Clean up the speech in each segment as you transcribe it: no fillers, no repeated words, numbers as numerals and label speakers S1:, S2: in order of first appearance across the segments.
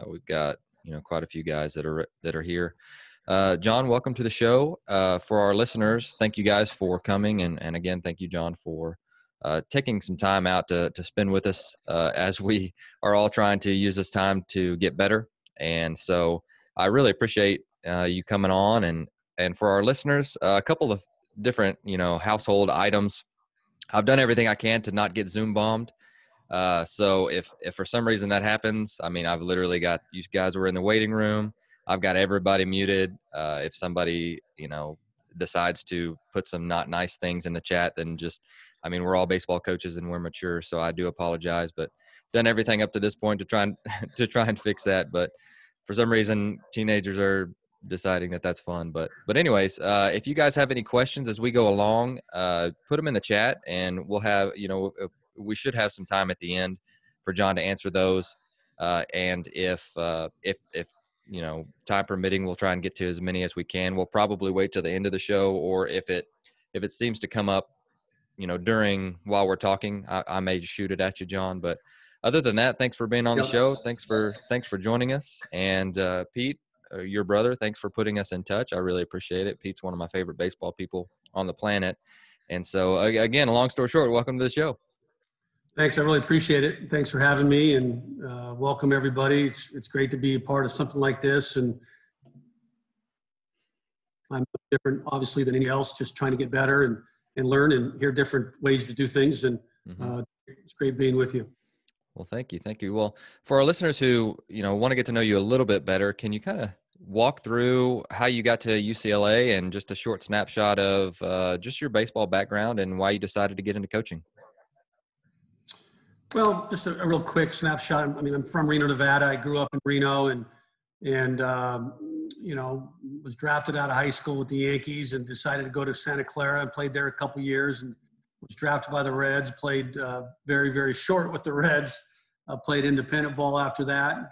S1: We've got, quite a few guys that are here. John, welcome to the show. For our listeners, thank you guys for coming. And again, thank you, John, for taking some time out to spend with us as we are all trying to use this time to get better. And so I really appreciate you coming on. And for our listeners, a couple of different, household items. I've done everything I can to not get Zoom bombed. So if for some reason that happens, I mean, I've literally got, you guys were in the waiting room. I've got everybody muted. If somebody, decides to put some not nice things in the chat, then we're all baseball coaches and we're mature. So I do apologize, but done everything up to this point to try and fix that. But for some reason, teenagers are deciding that that's fun. But anyways, if you guys have any questions as we go along, put them in the chat and we'll have, we should have some time at the end for John to answer those. And if time permitting, we'll try and get to as many as we can. We'll probably wait till the end of the show, or if it seems to come up, while we're talking, I may shoot it at you, John. But other than that, thanks for being on the show. Thanks for joining us. And Pete, your brother, thanks for putting us in touch. I really appreciate it. Pete's one of my favorite baseball people on the planet. And so again, long story short, welcome to the show.
S2: Thanks. I really appreciate it. Thanks for having me, and welcome everybody. It's great to be a part of something like this. And I'm different, obviously, than anyone else, just trying to get better and learn and hear different ways to do things. And it's great being with you.
S1: Well, thank you. Thank you. Well, for our listeners who, want to get to know you a little bit better, can you kind of walk through how you got to UCLA and just a short snapshot of just your baseball background and why you decided to get into coaching?
S2: Well, just a real quick snapshot. I mean, I'm from Reno, Nevada. I grew up in Reno and was drafted out of high school with the Yankees and decided to go to Santa Clara and played there a couple years and was drafted by the Reds, played very, very short with the Reds, played independent ball after that,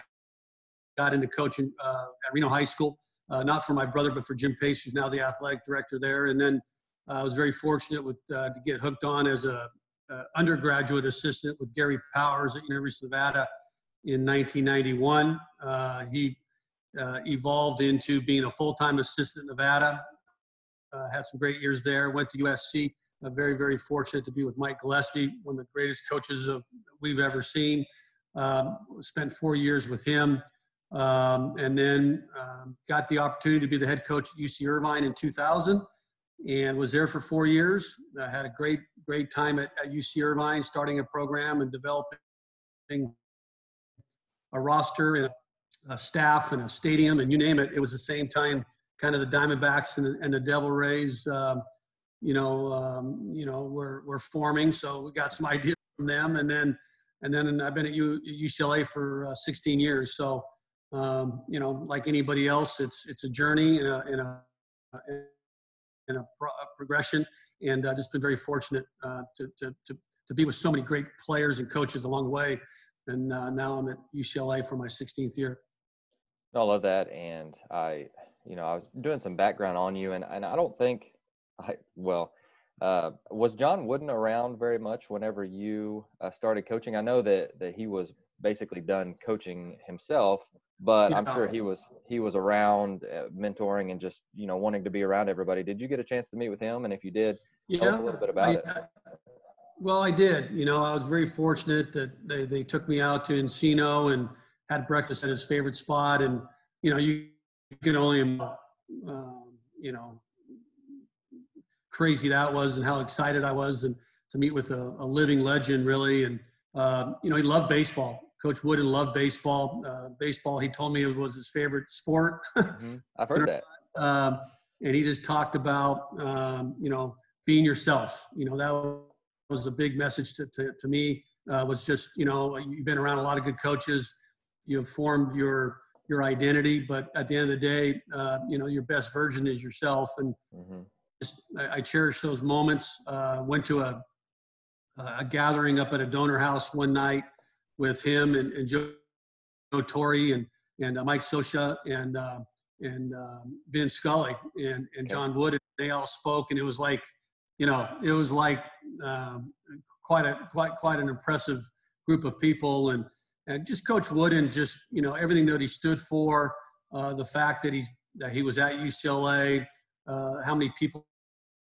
S2: got into coaching at Reno High School, not for my brother, but for Jim Pace, who's now the athletic director there. And then I was very fortunate to get hooked on as a undergraduate assistant with Gary Powers at University of Nevada in 1991. He evolved into being a full-time assistant in Nevada, had some great years there, went to USC. Very, very fortunate to be with Mike Gillespie, one of the greatest coaches we've ever seen. Spent 4 years with him, and then got the opportunity to be the head coach at UC Irvine in 2000. And was there for 4 years. Had a great time at UC Irvine, starting a program and developing a roster and a staff and a stadium and you name it. It was the same time kind of the Diamondbacks and the Devil Rays, were forming. So we got some ideas from them. And then I've been at UCLA for 16 years. So, like anybody else, it's a journey and a progression, and just been very fortunate to be with so many great players and coaches along the way. And now I'm at UCLA for my 16th year.
S1: I love that. And I was doing some background on you, and I don't think was John Wooden around very much whenever you started coaching? I know that he was basically done coaching himself, but I'm sure he was around mentoring and just, wanting to be around everybody. Did you get a chance to meet with him? And if you did, tell us a little bit about it.
S2: Well, I did. I was very fortunate that they took me out to Encino and had breakfast at his favorite spot. And, you can only, crazy that was and how excited I was and to meet with a living legend, really. And, he loved baseball. Coach Wooden loved baseball. Baseball, he told me, it was his favorite sport.
S1: I've heard that.
S2: And he just talked about, being yourself. That was a big message to me. Was just, you've been around a lot of good coaches. You've formed your identity, but at the end of the day, your best version is yourself. And I cherish those moments. Went to a gathering up at a donor house one night with him and Joe Torre and Mike Scioscia and Vin Scully and John Wood. And they all spoke, and it was like, quite an impressive group of people. And just Coach Wooden, just, everything that he stood for, the fact that he was at UCLA, how many people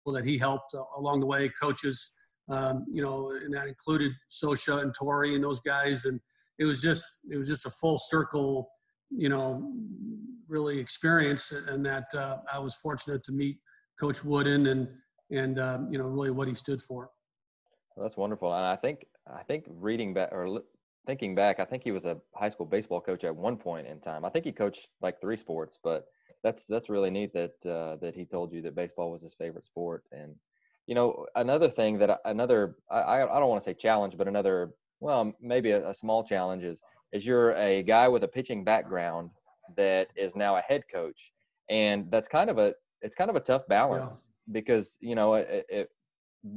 S2: that he helped along the way, coaches, and that included Sosha and Tori and those guys. And it was just a full circle, really experience. And that I was fortunate to meet Coach Wooden and really what he stood for.
S1: Well, that's wonderful. And I think reading back or thinking back, I think he was a high school baseball coach at one point in time. I think he coached like 3 sports, but that's really neat that he told you that baseball was his favorite sport. And another thing that I don't want to say challenge, but another, well, maybe a small challenge is you're a guy with a pitching background that is now a head coach, and it's kind of a tough balance because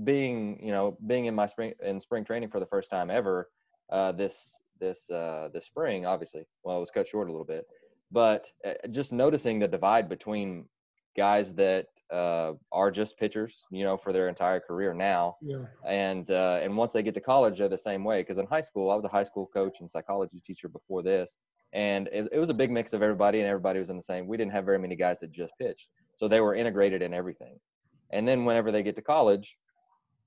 S1: being in my spring training for the first time ever this spring, obviously, well, it was cut short a little bit, but just noticing the divide between guys that are just pitchers, for their entire career now, and once they get to college, they're the same way. Because in high school, I was a high school coach and psychology teacher before this, and it was a big mix of everybody, and everybody was in the same. We didn't have very many guys that just pitched, so they were integrated in everything. And then whenever they get to college,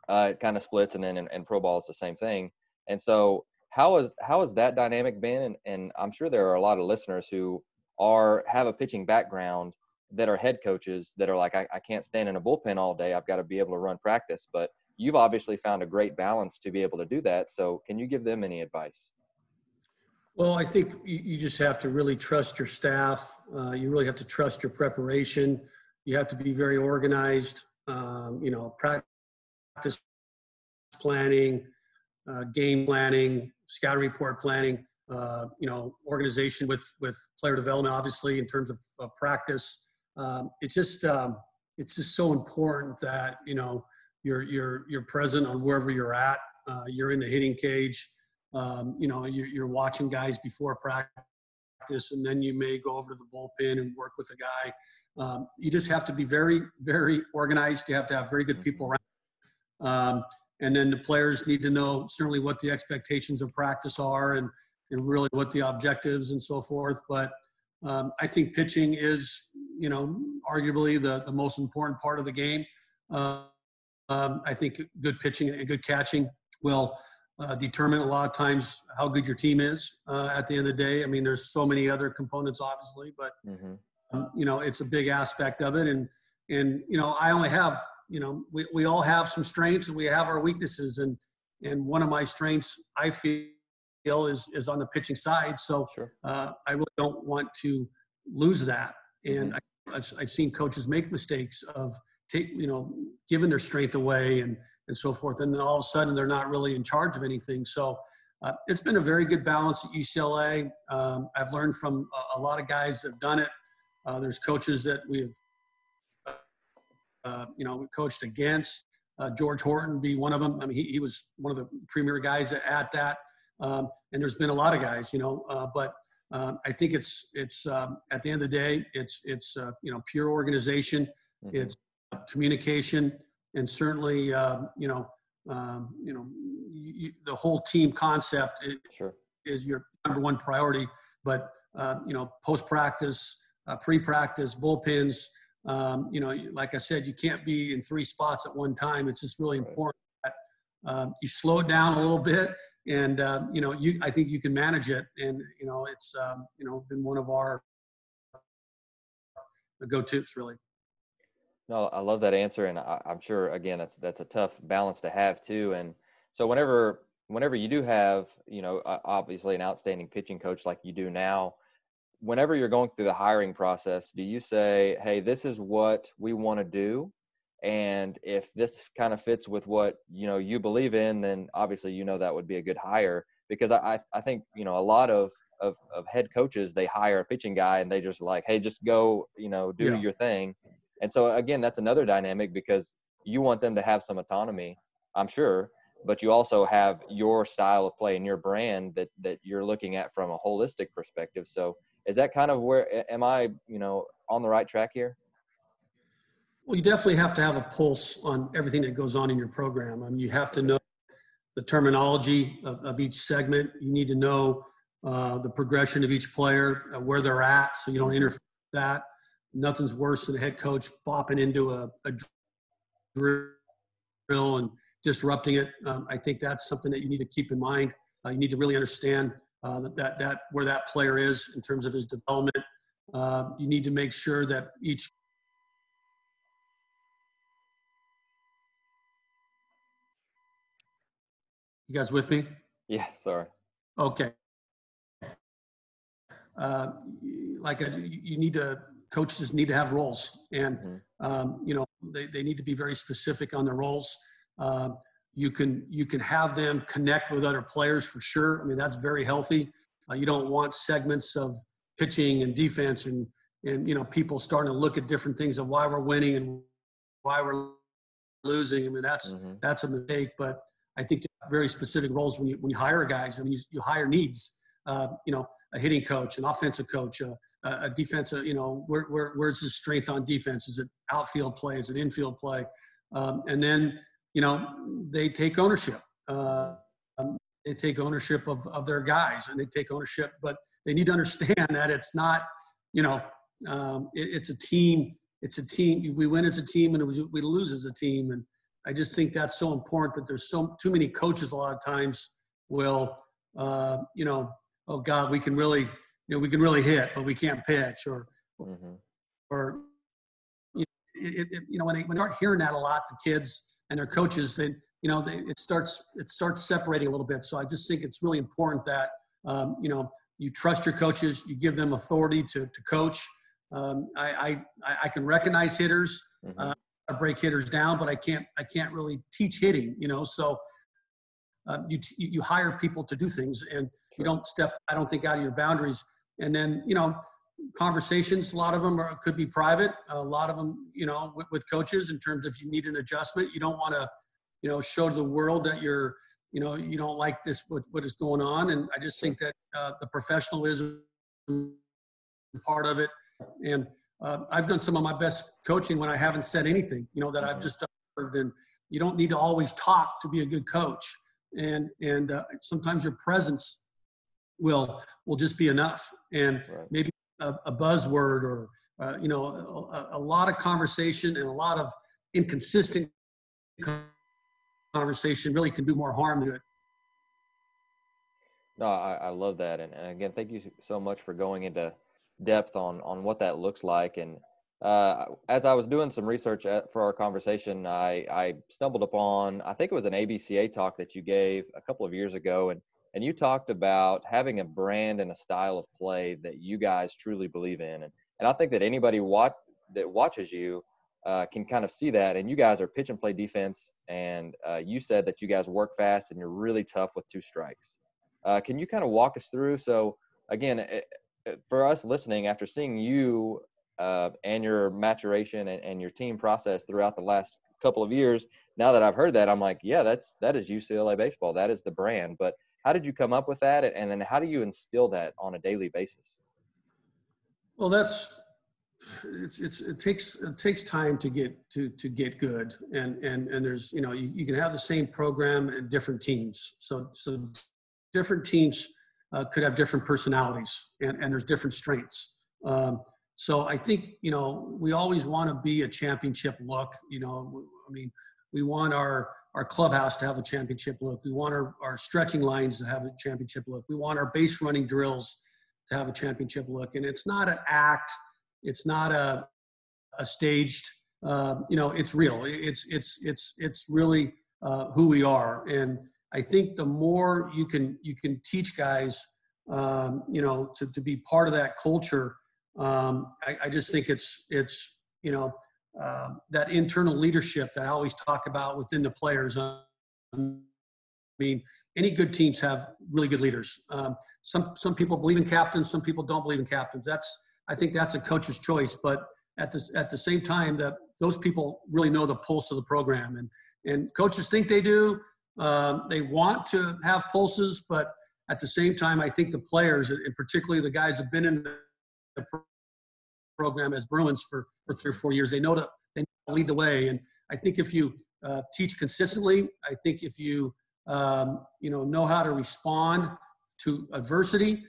S1: it kind of splits, and then in pro ball, it's the same thing. And so how has that dynamic been? And I'm sure there are a lot of listeners who have a pitching background that are head coaches that are like, I can't stand in a bullpen all day. I've got to be able to run practice. But you've obviously found a great balance to be able to do that. So can you give them any advice?
S2: Well, I think you just have to really trust your staff. You really have to trust your preparation. You have to be very organized. Practice planning, game planning, scouting report planning, organization with player development, obviously, in terms of practice. It's just so important that, you're present on wherever you're at. You're in the hitting cage. You're watching guys before practice, and then you may go over to the bullpen and work with a guy. You just have to be very, very organized. You have to have very good people around. And then the players need to know certainly what the expectations of practice are and really what the objectives and so forth. But I think pitching is, arguably the most important part of the game. I think good pitching and good catching will determine a lot of times how good your team is at the end of the day. I mean, there's so many other components, obviously, but, it's a big aspect of it. And I only have, we all have some strengths and we have our weaknesses. And one of my strengths, I feel, is on the pitching side. So I really don't want to lose that. And I've seen coaches make mistakes of giving their strength away and so forth. And then all of a sudden they're not really in charge of anything. So it's been a very good balance at UCLA. I've learned from a lot of guys that have done it. There's coaches that we've, we coached against. George Horton be one of them. I mean, he was one of the premier guys at that. And there's been a lot of guys, but I think it's at the end of the day, it's pure organization, it's communication, and certainly, the whole team concept is your number one priority. But post-practice, pre-practice, bullpens, like I said, you can't be in 3 spots at one time. It's just really important that you slow it down a little bit. And, I think you can manage it. And, it's, been one of our go-tos, really.
S1: No, I love that answer. And I'm sure, again, that's a tough balance to have too. And so whenever you do have, obviously an outstanding pitching coach like you do now, whenever you're going through the hiring process, do you say, hey, this is what we want to do? And if this kind of fits with what, you believe in, then obviously, that would be a good hire. Because I think, a lot of head coaches, they hire a pitching guy and they just like, hey, just go, do your thing. And so again, that's another dynamic because you want them to have some autonomy, I'm sure, but you also have your style of play and your brand that you're looking at from a holistic perspective. So is that kind of where, am I, on the right track here?
S2: Well, you definitely have to have a pulse on everything that goes on in your program. I mean, you have to know the terminology of each segment. You need to know, the progression of each player, where they're at, so you don't interfere with that. Nothing's worse than a head coach bopping into a drill and disrupting it. I think that's something that you need to keep in mind. You need to really understand that where that player is in terms of his development. You need to make sure that each. You guys with me?
S1: Yeah, sorry.
S2: Okay. You need to, coaches need to have roles, and they need to be very specific on their roles. You can have them connect with other players for sure. I mean, that's very healthy. You don't want segments of pitching and defense and people starting to look at different things of why we're winning and why we're losing. I mean, that's a mistake. But I think very specific roles when you hire guys. I mean, you hire needs. A hitting coach, an offensive coach, a defensive. Where's his strength on defense? Is it outfield play? Is it infield play? And then they take ownership. They take ownership of their guys, and they take ownership. But they need to understand that it's not. It's a team. It's a team. We win as a team, and we lose as a team. And I just think that's so important that there's too many coaches a lot of times will, oh God, we can really hit, but we can't pitch, or when they start hearing that a lot, the kids and their coaches, then it starts separating a little bit. So I just think it's really important that you trust your coaches, you give them authority to coach. I can recognize hitters, I break hitters down, but I can't really teach hitting, So you hire people to do things, and you don't step, I don't think, out of your boundaries. And then conversations, a lot of them could be private. A lot of them, with coaches, in terms of if you need an adjustment, you don't want to, show to the world that you don't like this, what is going on. And I just think that the professionalism part of it. And I've done some of my best coaching when I haven't said anything, that I've just observed. And you don't need to always talk to be a good coach. And sometimes your presence will just be enough. And maybe a buzzword or, a lot of conversation and a lot of inconsistent conversation really can do more harm to it.
S1: No, I love that. And again, thank you so much for going into depth on what that looks like. And as I was doing some research for our conversation, I stumbled upon, I think it was an ABCA talk that you gave a couple of years ago. And you talked about having a brand and a style of play that you guys truly believe in. And I think that anybody that watches you can kind of see that. And you guys are pitch and play defense. And you said that you guys work fast and you're really tough with 2 strikes. Can you kind of walk us through? So again, for us listening, after seeing you and your maturation and your team process throughout the last couple of years, now that I've heard that, I'm like, yeah, that is UCLA baseball. That is the brand. But how did you come up with that? And then how do you instill that on a daily basis?
S2: Well, it takes time to get good. And there's, you can have the same program in different teams. So different teams could have different personalities, and there's different strengths. So I think, we always want to be a championship look. We want our clubhouse to have a championship look. We want our stretching lines to have a championship look. We want our base running drills to have a championship look. And it's not an act. It's not a staged, it's real. It's really who we are. And I think the more you can teach guys, to be part of that culture. I just think it's that internal leadership that I always talk about within the players. I mean, any good teams have really good leaders. Some people believe in captains, some people don't believe in captains. I think that's a coach's choice. But at the same time, that those people really know the pulse of the program, and coaches think they do. They want to have pulses, but at the same time, I think the players, and particularly the guys who've been in the program as Bruins for 3 or 4 years, they know to lead the way. And I think if you teach consistently, I think if you know how to respond to adversity.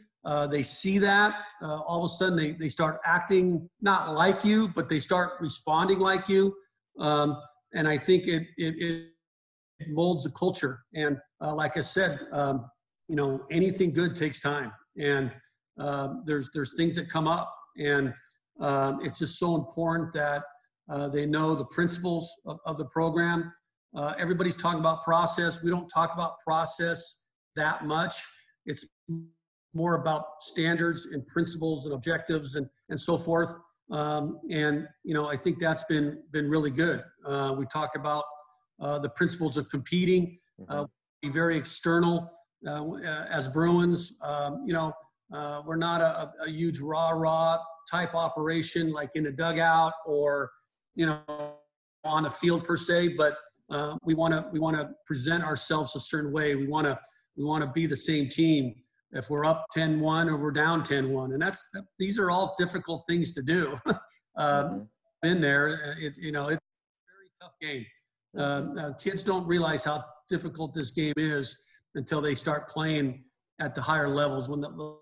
S2: They see that. All of a sudden, they start acting not like you, but they start responding like you. And I think it molds the culture. And like I said, anything good takes time. And there's things that come up. And it's just so important that they know the principles of the program. Everybody's talking about process. We don't talk about process that much. It's more about standards and principles and objectives and so forth. I think that's been really good. We talk about the principles of competing, be very external as Bruins. We're not a huge rah-rah type operation like in a dugout or, on a field per se, but we want to present ourselves a certain way. We want to be the same team if we're up 10-1 or we're down 10-1. And these are all difficult things to do. In there, it's a very tough game. Kids don't realize how difficult this game is until they start playing at the higher levels. When the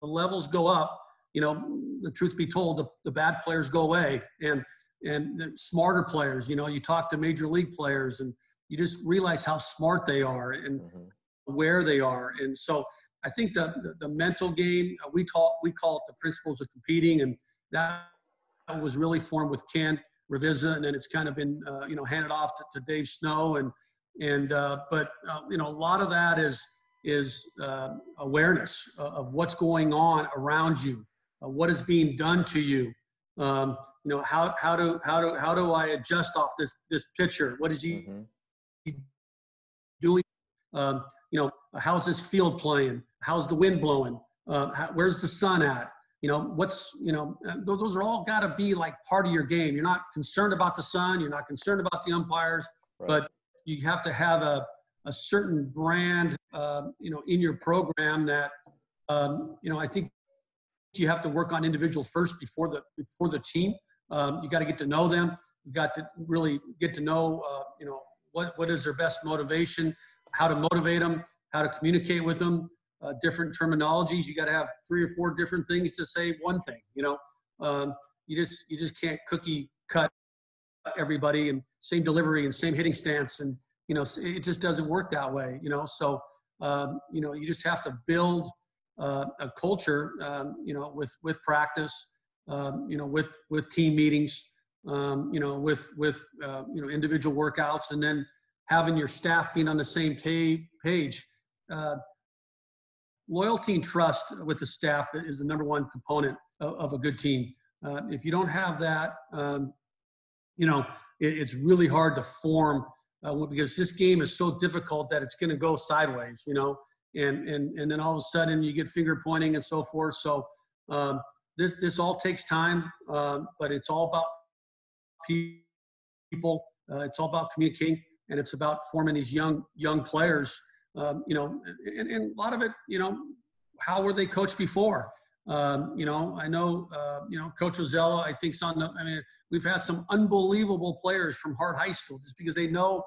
S2: levels go up, the truth be told, the bad players go away, and the smarter players, you talk to major league players and you just realize how smart they are and where they are. And so I think the mental game, we call it the principles of competing, and that was really formed with Ken Revisa, and then it's kind of been handed off to Dave Snow, but a lot of that is awareness of what's going on around you, what is being done to you. How do I adjust off this pitcher? What is he doing? How's this field playing? How's the wind blowing? Where's the sun at? Those are all got to be like part of your game. You're not concerned about the sun. You're not concerned about the umpires, but you have to have a certain brand, in your program that, I think you have to work on individuals first before the team. You got to get to know them. You got to really get to know, what is their best motivation, how to motivate them, how to communicate with them, different terminologies. You got to have 3 or 4 different things to say one thing. You just can't cookie cut everybody and same delivery and same hitting stance, and it just doesn't work that way. So you just have to build a culture, with practice, with team meetings, with individual workouts, and then having your staff being on the same page. Loyalty and trust with the staff is the number one component of a good team. If you don't have that, it's really hard to form because this game is so difficult that it's going to go sideways, and then all of a sudden you get finger pointing and so forth. So this all takes time, but it's all about people. It's all about communicating, and it's about forming these young players. And a lot of it, how were they coached before? I know, Coach Ozella, I think we've had some unbelievable players from Hart High School just because they know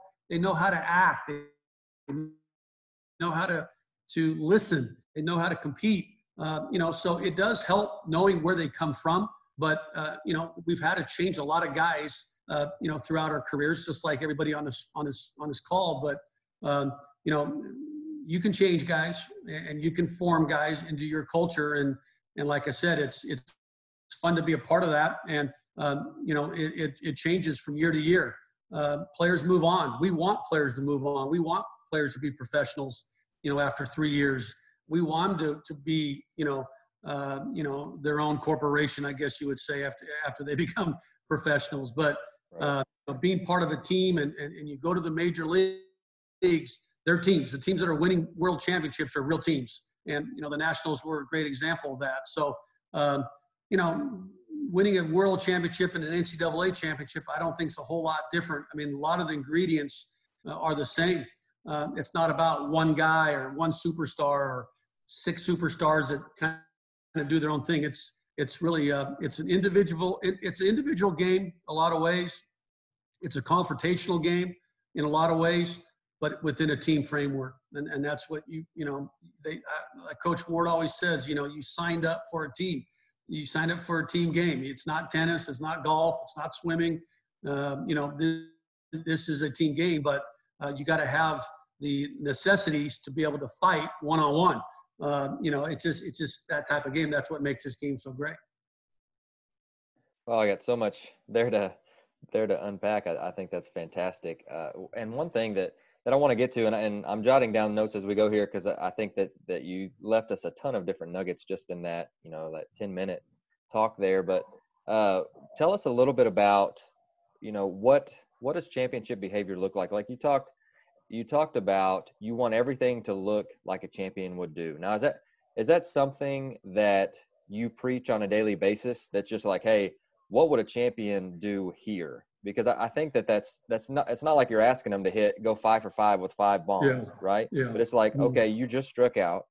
S2: how to act. They know how to listen. They know how to compete. So it does help knowing where they come from. But, we've had to change a lot of guys, throughout our careers, just like everybody on this call. But, you can change guys and you can form guys into your culture. And like I said, it's fun to be a part of that. And, it changes from year to year. Players move on. We want players to move on. We want players to be professionals, after 3 years. We want them to be, their own corporation, I guess you would say, after they become professionals. But being part of a team and you go to the major leagues, they're teams. The teams that are winning world championships are real teams. And, the Nationals were a great example of that. So, winning a world championship and an NCAA championship, I don't think is a whole lot different. I mean, a lot of the ingredients are the same. It's not about one guy or one superstar or 6 superstars that kind of do their own thing. It's really it's an individual game a lot of ways. It's a confrontational game in a lot of ways. but within a team framework. And that's what like Coach Ward always says, you signed up for a team. You signed up for a team game. It's not tennis. It's not golf. It's not swimming. This is a team game, but you got to have the necessities to be able to fight one-on-one. It's just that type of game. That's what makes this game so great.
S1: Well, I got so much there to unpack. I think that's fantastic. And one thing that I want to get to, and I'm jotting down notes as we go here, because I think that you left us a ton of different nuggets just in that, that 10-minute talk there. But tell us a little bit about, what does championship behavior look like? Like you talked about, you want everything to look like a champion would do. Now, is that something that you preach on a daily basis? That's just like, hey, what would a champion do here? Because I think it's not like you're asking them to go 5 for 5 with 5 bombs, right?
S2: Yeah.
S1: But it's like, okay, you just struck out.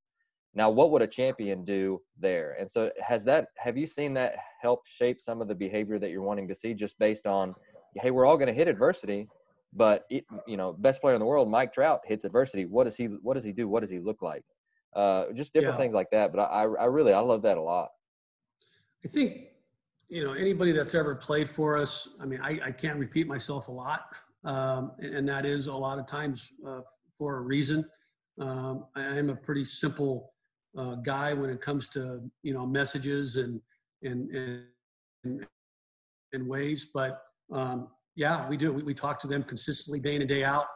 S1: Now, what would a champion do there? And so have you seen that help shape some of the behavior that you're wanting to see, just based on, hey, we're all going to hit adversity, but best player in the world, Mike Trout, hits adversity. What does he do? What does he look like? Just different things like that. But I love that a lot. I
S2: think, anybody that's ever played for us, I mean, I can't repeat myself a lot. And that is a lot of times for a reason. I am a pretty simple guy when it comes to, messages and ways. But we do. We talk to them consistently day in and day out.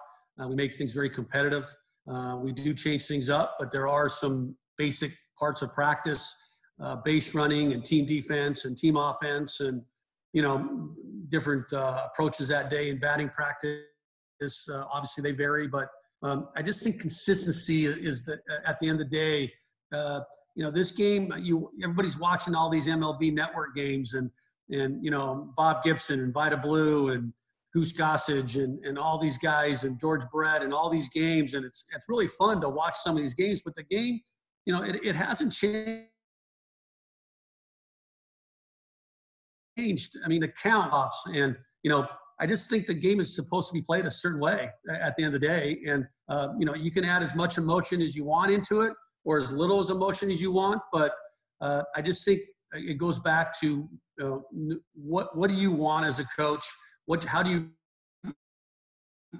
S2: We make things very competitive. We do change things up, but there are some basic parts of practice, base running and team defense and team offense and, different approaches that day in batting practice. Obviously they vary, but I just think consistency is at the end of the day, this game, everybody's watching all these MLB network games and Bob Gibson and Vida Blue and Goose Gossage and all these guys and George Brett and all these games. And it's really fun to watch some of these games, but the game, it hasn't changed. I mean, the count-offs and, I just think the game is supposed to be played a certain way at the end of the day. And, you can add as much emotion as you want into it or as little as emotion as you want. But I just think it goes back to what do you want as a coach? How do you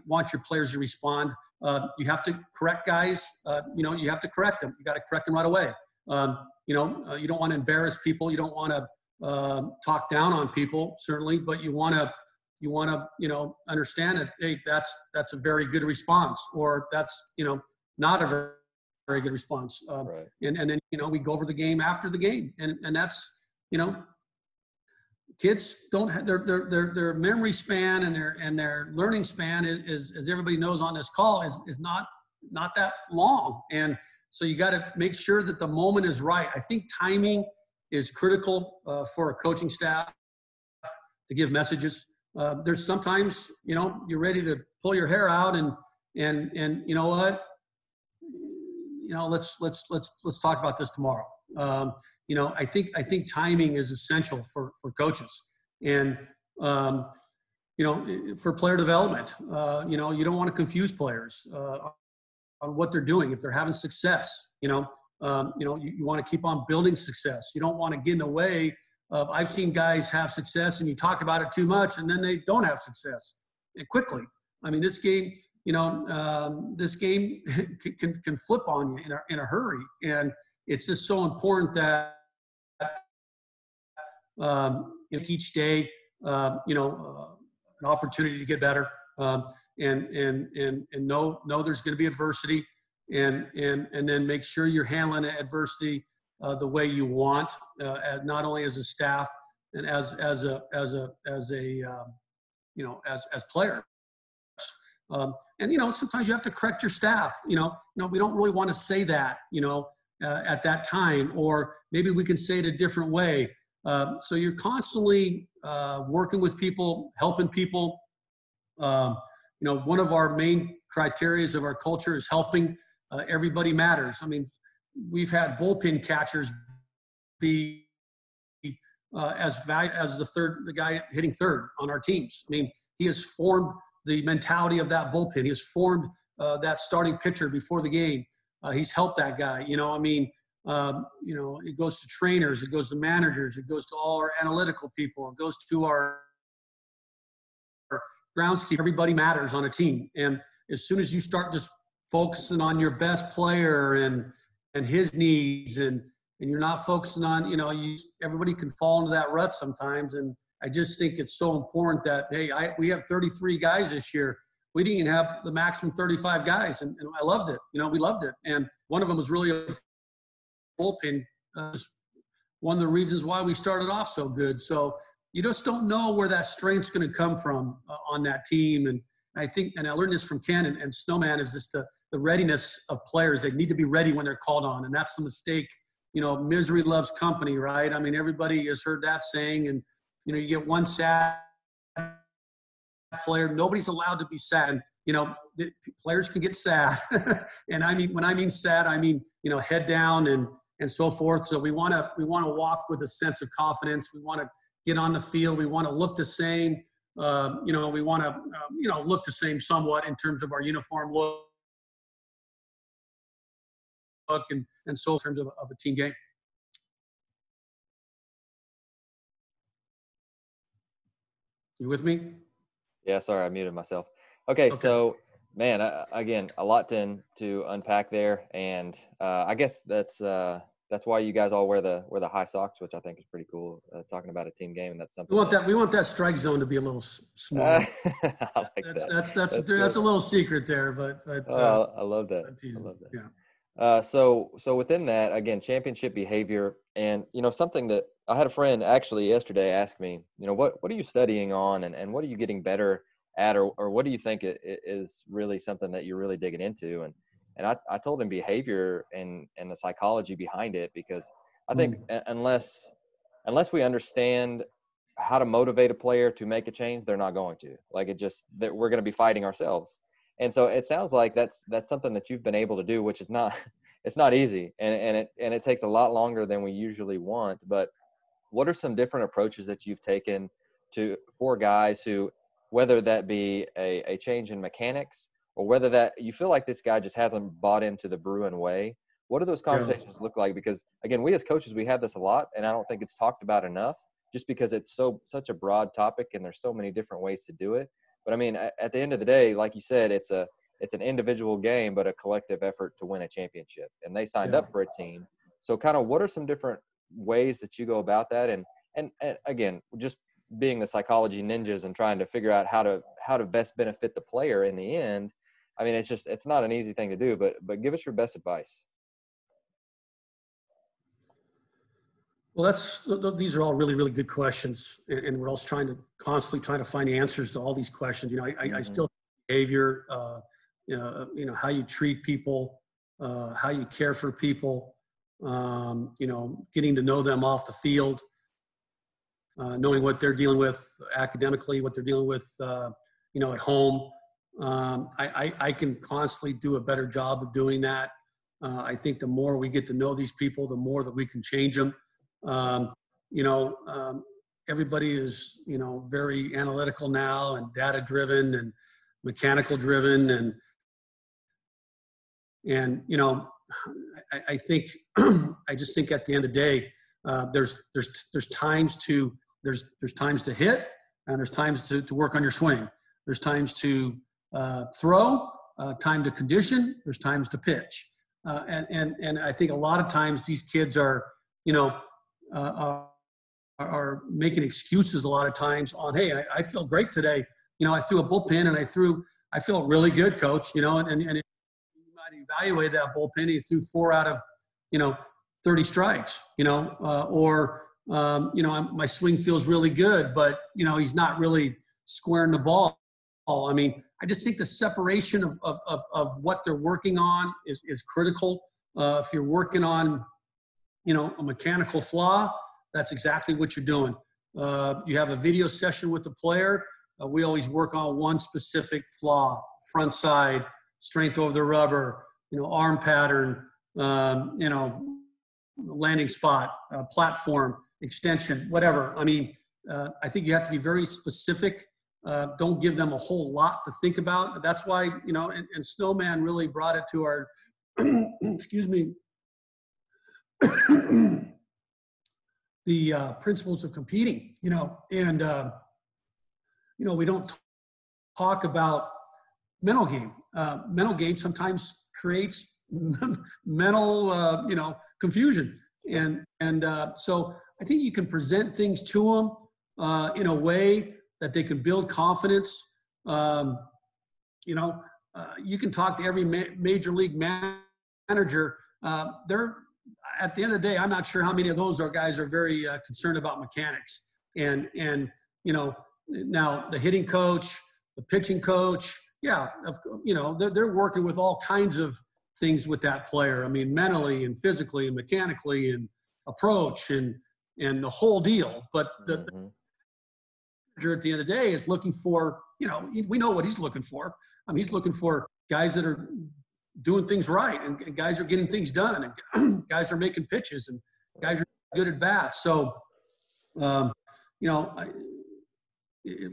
S2: want your players to respond? You have to correct guys. You have to correct them. You got to correct them right away. You don't want to embarrass people. You don't want to talk down on people, certainly, but you want to understand that, hey, that's a very good response, or that's not a very, very good response.
S1: Right.
S2: And then we go over the game after the game, and that's kids don't have their memory span and their learning span is, as everybody knows on this call, is not that long, and so you got to make sure that the moment is right. I think timing is critical for a coaching staff to give messages. There's sometimes, you're ready to pull your hair out and you know what, let's talk about this tomorrow. I think timing is essential for coaches and, for player development. You don't want to confuse players on what they're doing. If they're having success, you want to keep on building success. You don't want to get in the way of, I've seen guys have success and you talk about it too much and then they don't have success and quickly. I mean, this game, this game can flip on you in a hurry. And it's just so important that each day, an opportunity to get better and know there's going to be adversity. And then make sure you're handling adversity the way you want, not only as a staff and as players. Sometimes you have to correct your staff. We don't really want to say that, at that time, or maybe we can say it a different way. So you're constantly working with people, helping people. One of our main criteria of our culture is helping. Everybody matters. I mean, we've had bullpen catchers be as the guy hitting third on our teams. I mean, he has formed the mentality of that bullpen. He has formed that starting pitcher before the game. He's helped that guy. I mean, it goes to trainers, it goes to managers, it goes to all our analytical people, it goes to our groundskeeper. Everybody matters on a team. And as soon as you start just focusing on your best player and his needs, and you're not focusing on, everybody can fall into that rut sometimes. And I just think it's so important that, hey, we have 33 guys this year. We didn't even have the maximum 35 guys, and I loved it. We loved it. And one of them was really a bullpen. One of the reasons why we started off so good. So you just don't know where that strength's going to come from on that team. And I think, and I learned this from Ken and Snowman, is just the readiness of players. They need to be ready when they're called on. And that's the mistake. Misery loves company, right? I mean, everybody has heard that saying. And, you get one sad player. Nobody's allowed to be sad. Players can get sad. And I mean, when I mean sad, I mean, head down and so forth. So we want to walk with a sense of confidence. We want to get on the field. We want to look the same. We want to, look the same somewhat in terms of our uniform look and so in terms of a team game. You with me?
S1: Yeah, sorry, I muted myself. Okay. So, man, again, a lot to unpack there, and I guess that's why you guys all wear the high socks, which I think is pretty cool. Talking about a team game, and that's something
S2: we want that strike zone to be a little small. That's a little secret there, but
S1: I love that. I love that.
S2: Yeah.
S1: So within that, again, championship behavior, and something that I had a friend actually yesterday ask me, what are you studying on, and what are you getting better at, or what do you think is really something that you're really digging into? And I told him behavior and the psychology behind it, because I think unless we understand how to motivate a player to make a change, they're not going to. That we're going to be fighting ourselves. And so it sounds like that's something that you've been able to do, which is it's not easy, and it takes a lot longer than we usually want. But what are some different approaches that you've taken for guys who, whether that be a change in mechanics, or whether that you feel like this guy just hasn't bought into the Bruin way? What do those conversations look like? Because, again, we as coaches, we have this a lot, and I don't think it's talked about enough, just because it's such a broad topic and there's so many different ways to do it. But, I mean, at the end of the day, like you said, it's an individual game, but a collective effort to win a championship. And they signed up for a team. So kind of what are some different ways that you go about that? And again, just being the psychology ninjas and trying to figure out how to best benefit the player in the end. I mean, it's not an easy thing to do, but give us your best advice.
S2: Well, these are all really, really good questions, and we're also constantly trying to find answers to all these questions. I still behavior, how you treat people, how you care for people, getting to know them off the field, knowing what they're dealing with academically, what they're dealing with, at home. I can constantly do a better job of doing that. I think the more we get to know these people, the more that we can change them. Everybody is, very analytical now and data driven and mechanical driven. And I think, I just think at the end of the day, there's times to hit, and there's times to work on your swing. There's times to throw, time to condition, there's times to pitch. And I think a lot of times these kids are making excuses a lot of times on, hey, I feel great today. I threw a bullpen and I feel really good, coach, and you might evaluate that bullpen. He threw 4 out of, 30 strikes, my swing feels really good, but, he's not really squaring the ball. I mean, I just think the separation of what they're working on is critical. If you're working on, a mechanical flaw, that's exactly what you're doing. You have a video session with the player. We always work on one specific flaw: front side, strength over the rubber, arm pattern, landing spot, platform, extension, whatever. I mean, I think you have to be very specific don't give them a whole lot to think about. That's why, and Snowman really brought it to our, excuse me, the principles of competing, and, we don't talk about mental game. Mental game sometimes creates mental, confusion. And so I think you can present things to them in a way that they can build confidence. You can talk to every major league manager. They're, at the end of the day, I'm not sure how many of those guys are very concerned about mechanics. And now the hitting coach, the pitching coach, they're working with all kinds of things with that player. I mean, mentally and physically and mechanically and approach and the whole deal. But the manager at the end of the day is looking for, we know what he's looking for. I mean, he's looking for guys that are doing things right, and guys are getting things done, and guys are making pitches, and guys are good at bats. So,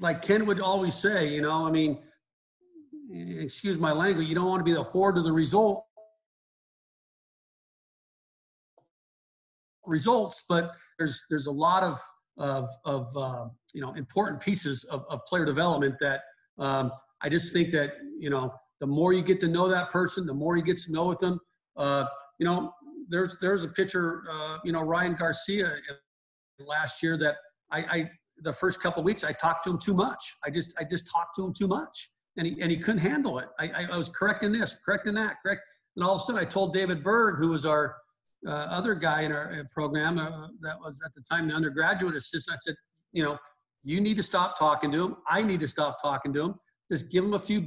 S2: like Ken would always say, excuse my language, you don't want to be the whore to the results, but there's a lot of important pieces of player development that I just think that, the more you get to know that person, the more you get to know with them. There's a pitcher, Ryan Garcia last year that the first couple of weeks I talked to him too much. I just talked to him too much, and he couldn't handle it. I was correcting this, correcting that, and all of a sudden I told David Berg, who was our other guy in our program that was at the time the undergraduate assistant. I said, you need to stop talking to him. I need to stop talking to him. Just give him a few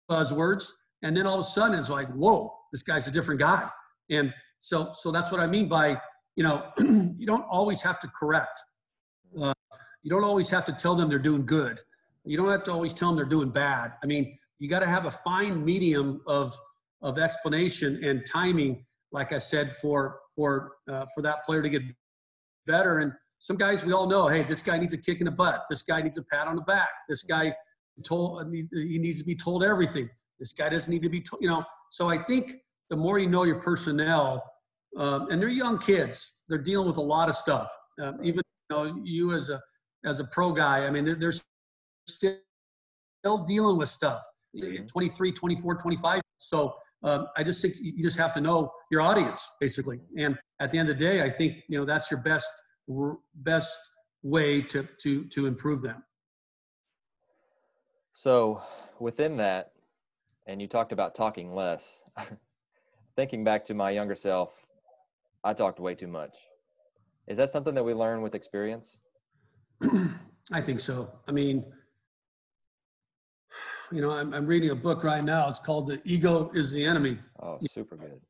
S2: buzzwords, and then all of a sudden it's like, whoa, this guy's a different guy. And so that's what I mean by, you don't always have to correct. You don't always have to tell them they're doing good. You don't have to always tell them they're doing bad. I mean, you got to have a fine medium of explanation and timing, like I said, for that player to get better. And some guys, we all know, hey, this guy needs a kick in the butt. This guy needs a pat on the back. This guy he needs to be told everything. This guy doesn't need to be told, So I think the more you know your personnel, and they're young kids, they're dealing with a lot of stuff. Even you as a pro guy, I mean, they're still dealing with stuff. 23, 24, 25. So I just think you just have to know your audience, basically. And at the end of the day, I think that's your best way to improve them.
S1: So within that, and you talked about talking less, thinking back to my younger self, I talked way too much. Is that something that we learn with experience?
S2: I think so. I mean, I'm reading a book right now. It's called The Ego is the Enemy.
S1: Oh, super good.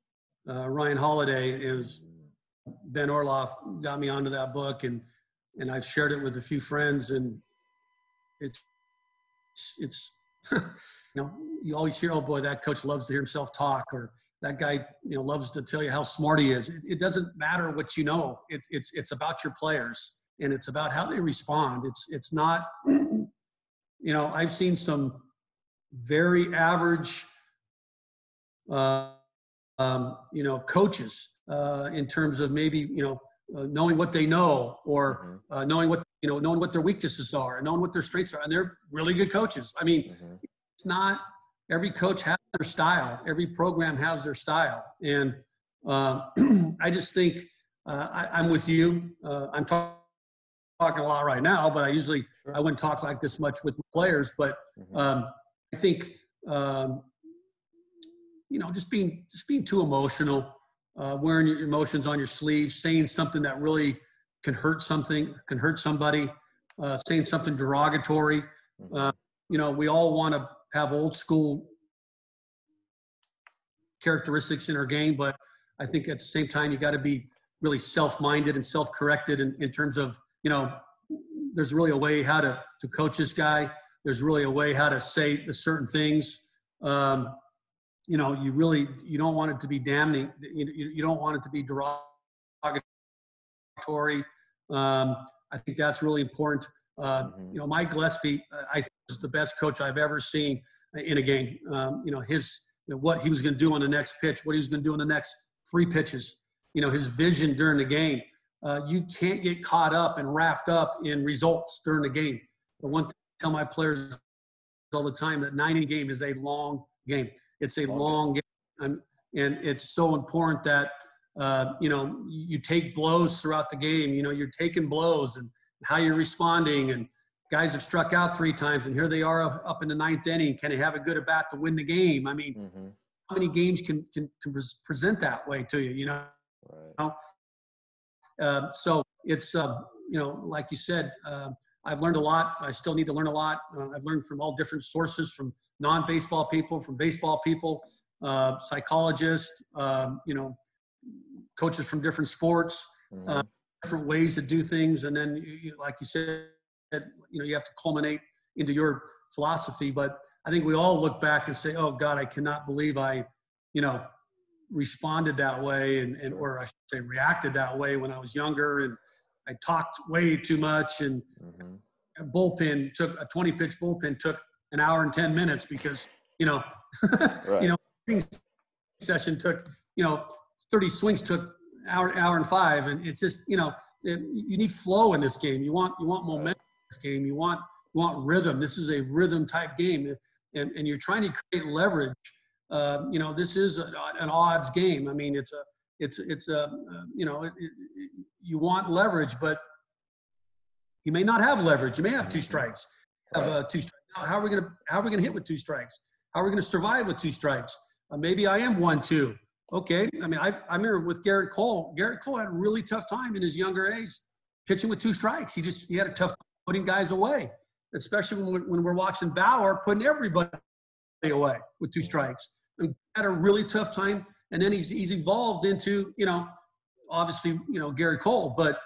S2: Ryan Holiday Ben Orloff got me onto that book, and I've shared it with a few friends, and it's you always hear, oh boy, that coach loves to hear himself talk, or that guy, loves to tell you how smart he is. It doesn't matter what you know. It's about your players, and it's about how they respond. It's not, I've seen some very average, coaches in terms of maybe, knowing what they know, or knowing what their weaknesses are, and knowing what their strengths are. And they're really good coaches. I mean, it's not every coach has their style. Every program has their style. And I just think I'm with you. I'm talking a lot right now, but I wouldn't talk like this much with players. But I think, just being too emotional, wearing your emotions on your sleeve, saying something that really can hurt somebody, saying something derogatory. We all want to have old school characteristics in our game, but I think at the same time, you got to be really self-minded and self-corrected in terms of, there's really a way how to coach this guy. There's really a way how to say the certain things. You don't want it to be damning. You don't want it to be derogatory. I think that's really important. Mike Gillespie, I think, is the best coach I've ever seen in a game. What he was going to do on the next pitch, what he was going to do on the next 3 pitches, his vision during the game. You can't get caught up and wrapped up in results during the game. The one thing I tell my players all the time, that 9-inning game is a long game. It's a long game. And it's so important that, you take blows throughout the game. You're taking blows and how you're responding. And guys have struck out 3 times, and here they are up in the 9th inning. Can they have a good at bat to win the game? I mean, how many games can present that way to you, Right. So it's, like you said, I've learned a lot. I still need to learn a lot. I've learned from all different sources, from non-baseball people, from baseball people, psychologists, coaches from different sports, different ways to do things. And then, like you said, you have to culminate into your philosophy. But I think we all look back and say, oh God, I cannot believe I, responded that way or I should say reacted that way when I was younger. And I talked way too much, and a 20-pitch bullpen took an hour and 10 minutes because, right. Session took, 30 swings took hour and 5. And it's just, you need flow in this game. You want momentum in this game. You want rhythm. This is a rhythm type game. And you're trying to create leverage. This is an odds game. I mean, you want leverage, but you may not have leverage. You may have 2 strikes. Have 2 strikes. How are we going to hit with 2 strikes? How are we going to survive with 2 strikes? Maybe I am 1-2. Okay. I mean, I remember with Garrett Cole. Garrett Cole had a really tough time in his younger age pitching with 2 strikes. He had a tough time putting guys away, especially when we're watching Bauer putting everybody away with 2 strikes. And had a really tough time, and then he's evolved into, obviously, Garrett Cole. But,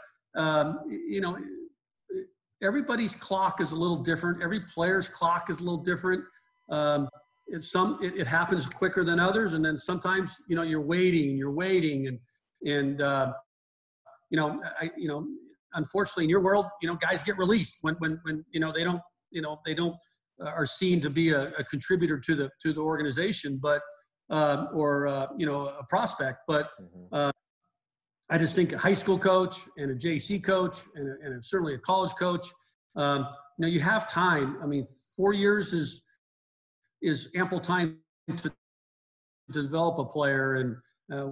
S2: everybody's clock is a little different. Every player's clock is a little different. It happens quicker than others, and then sometimes, you're waiting, and unfortunately in your world, guys get released when they don't are seen to be a contributor to the organization, but a prospect. But I just think a high school coach and a JC coach and certainly a college coach, you have time. I mean, 4 years is ample time to develop a player. And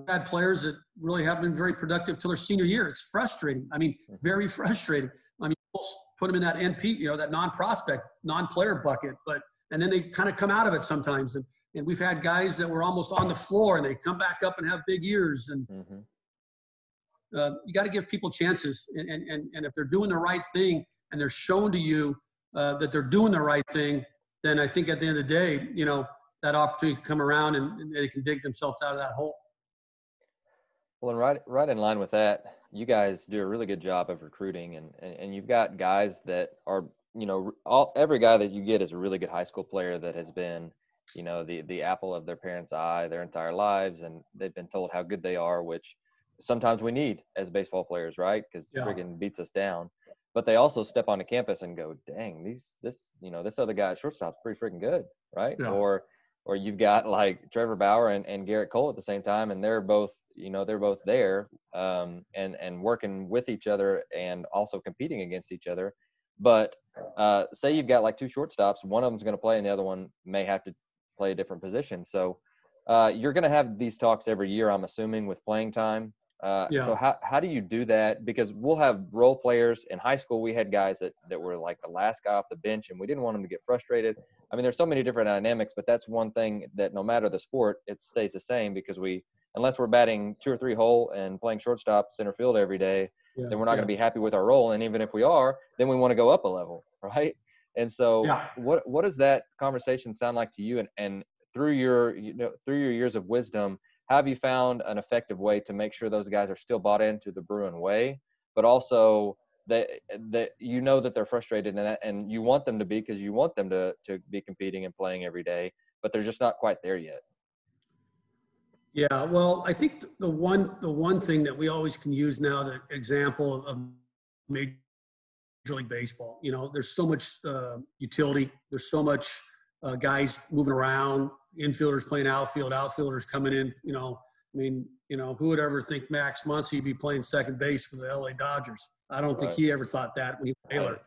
S2: we had players that really haven't been very productive till their senior year. It's frustrating. I mean, very frustrating. I mean, put them in that NP, that non-prospect, non-player bucket, and then they kind of come out of it sometimes. And we've had guys that were almost on the floor and they come back up and have big years. And you got to give people chances. And if they're doing the right thing and they're shown to you that they're doing the right thing, then I think at the end of the day, that opportunity can come around and they can dig themselves out of that hole.
S1: Well, and right in line with that, you guys do a really good job of recruiting, and you've got guys that are, every guy that you get is a really good high school player that has been, the apple of their parents' eye their entire lives, and they've been told how good they are, which sometimes we need as baseball players, right? Because friggin' beats us down. But they also step onto campus and go, dang, this other guy at shortstop's pretty freaking good, right? Yeah. Or you've got like Trevor Bauer and Garrett Cole at the same time, and they're both there and working with each other and also competing against each other. But say you've got like 2 shortstops, one of them's going to play and the other one may have to play a different position. So you're going to have these talks every year, I'm assuming, with playing time. So how do you do that? Because we'll have role players. In high school, we had guys that were like the last guy off the bench, and we didn't want them to get frustrated. I mean, there's so many different dynamics, but that's one thing that no matter the sport, it stays the same, because unless we're batting 2 or 3 hole and playing shortstop center field every day, then we're not going to be happy with our role. And even if we are, then we want to go up a level, right? And so what does that conversation sound like to you? And through your years of wisdom, have you found an effective way to make sure those guys are still bought into the Bruin way, but also that that they're frustrated and you want them to be, because you want them to be competing and playing every day, but they're just not quite there yet?
S2: Yeah, well, I think the one thing that we always can use now, the example of major League Baseball. There's so much utility. There's so much guys moving around, infielders playing outfield, outfielders coming in. Who would ever think Max Muncy would be playing second base for the LA Dodgers? I don't think he ever thought that when he was Baylor.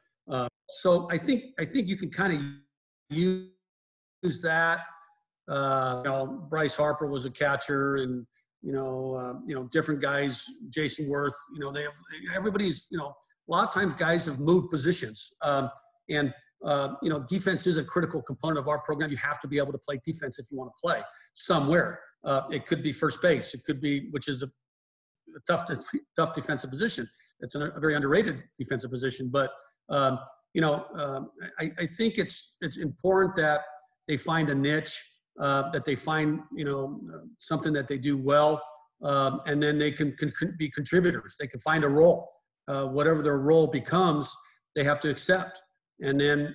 S2: So I think you can kind of use that. Bryce Harper was a catcher, and different guys, Jason Worth. Everybody's. A lot of times guys have moved positions, and defense is a critical component of our program. You have to be able to play defense if you want to play somewhere. It could be first base. It could be, which is a tough defensive position. It's a very underrated defensive position. But I think it's important that they find a niche, that they find something that they do well, and then they can be contributors. They can find a role. Whatever their role becomes, they have to accept, and then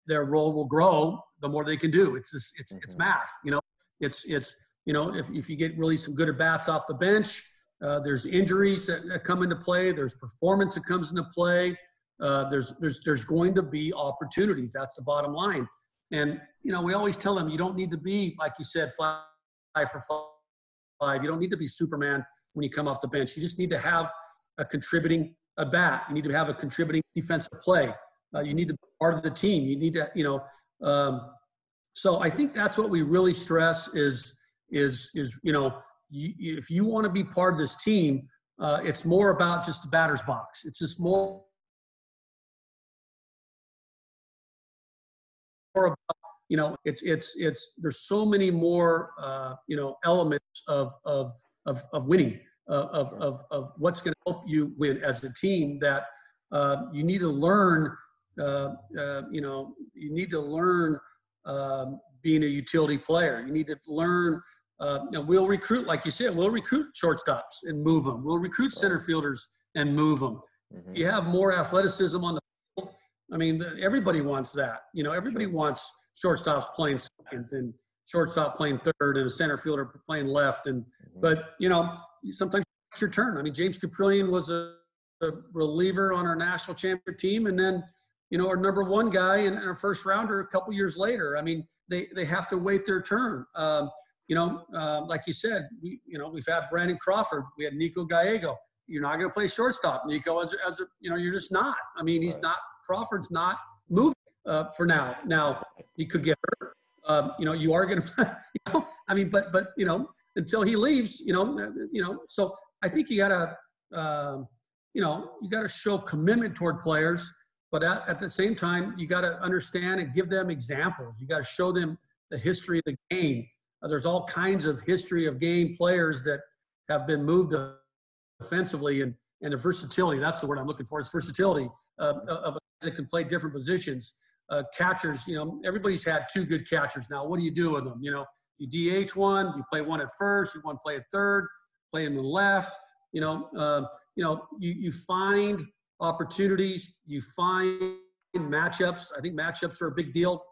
S2: their role will grow the more they can do. It's math. If you get really some good at bats off the bench, there's injuries that come into play. There's performance that comes into play. There's going to be opportunities. That's the bottom line. And we always tell them you don't need to be, like you said, 5 for 5. You don't need to be Superman when you come off the bench. You just need to have a contributing at bat. You need to have a contributing defensive play. You need to be part of the team. You need to, so I think that's what we really stress is if you want to be part of this team, it's more about just the batter's box. It's just more about, there's so many more, elements of winning, of what's going to help you win as a team that you need to learn. You need to learn being a utility player. You need to learn. We'll recruit, like you said, we'll recruit shortstops and move them. We'll recruit center fielders and move them. If you have more athleticism on the field, everybody wants that. Everybody wants shortstops playing second and shortstop playing third and a center fielder playing left. But sometimes it's your turn. James Caprillion was a reliever on our national championship team, and then our number one guy and our first rounder a couple years later. They have to wait their turn. Like you said, we've had Brandon Crawford, we had Nico Gallego. You're not going to play shortstop, Nico. You're just not. He's not. Crawford's not moving for now. Now he could get hurt. You are going to. But until he leaves, So I think you got to, you got to show commitment toward players, but at the same time, you got to understand and give them examples. You got to show them the history of the game. There's all kinds of history of game players that have been moved offensively, and the versatility. That's the word I'm looking for. Is versatility of that can play different positions. Catchers, everybody's had 2 good catchers. Now, what do you do with them? You DH one, you play one at first, you want to play at third, play him in left. You find opportunities, you find matchups. I think matchups are a big deal.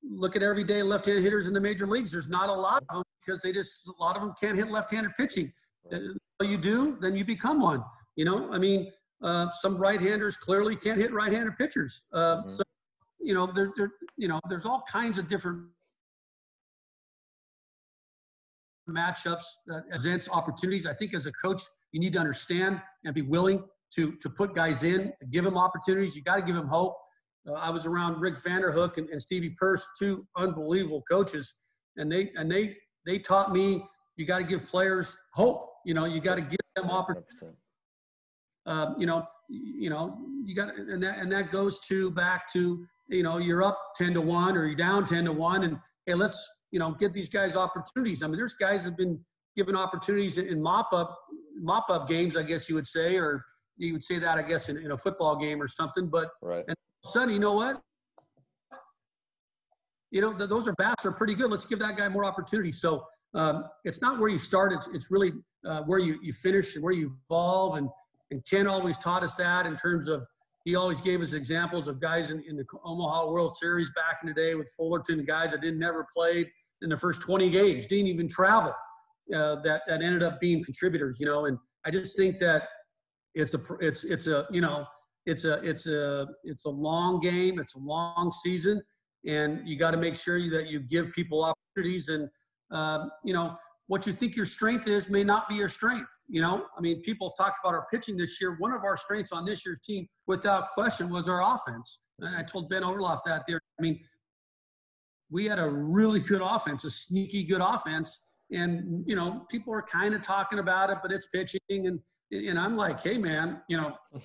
S2: Look at everyday left-handed hitters in the major leagues. There's not a lot of them because a lot of them can't hit left-handed pitching. You do, then you become one. Some right-handers clearly can't hit right-handed pitchers. So, there's all kinds of different matchups that presents opportunities. I think as a coach, you need to understand and be willing to put guys in, give them opportunities. You got to give them hope. I was around Rick Vanderhook and Stevie Peirce, 2 unbelievable coaches, and they taught me you got to give players hope. You got to give them opportunity. You got, and that goes back to you're up 10-1 or you're down 10-1, and hey, let's get these guys opportunities. There's guys that have been given opportunities in mop up games, I guess you would say, or you would say that, I guess, in a football game or something. But
S3: right.
S2: And all of a sudden, you know what? Those bats are pretty good. Let's give that guy more opportunity. So it's not where you start. It's really where you finish and where you evolve. And Ken always taught us that in terms of, he always gave us examples of guys in the Omaha World Series back in the day with Fullerton, guys that never played in the first 20 games, didn't even travel, that ended up being contributors, and I just think that it's a long game. It's a long season, and you got to make sure that you give people opportunities. And what you think your strength is may not be your strength. I mean, people talked about our pitching this year. One of our strengths on this year's team, without question, was our offense. And I told Ben Overloff that there. I mean, we had a really good offense, a sneaky good offense. And, people are kind of talking about it, but it's pitching. And I'm like, hey, man,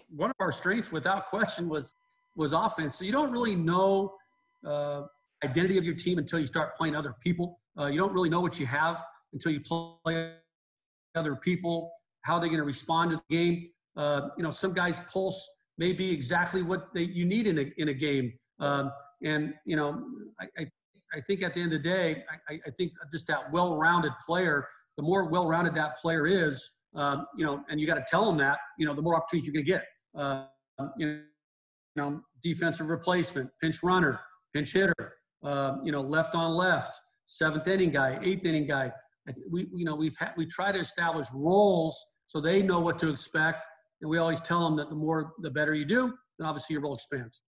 S2: one of our strengths without question was offense. So you don't really know identity of your team until you start playing other people. You don't really know what you have until you play other people, how they're going to respond to the game. Some guys' pulse may be exactly what you need in a game. I think at the end of the day, I think just that well-rounded player, the more well-rounded that player is, and you got to tell them that, the more opportunities you're going to get. Defensive replacement, pinch runner, pinch hitter, left on left, 7th inning guy, 8th inning guy. We try to establish roles so they know what to expect, and we always tell them that the better you do, then obviously your role expands.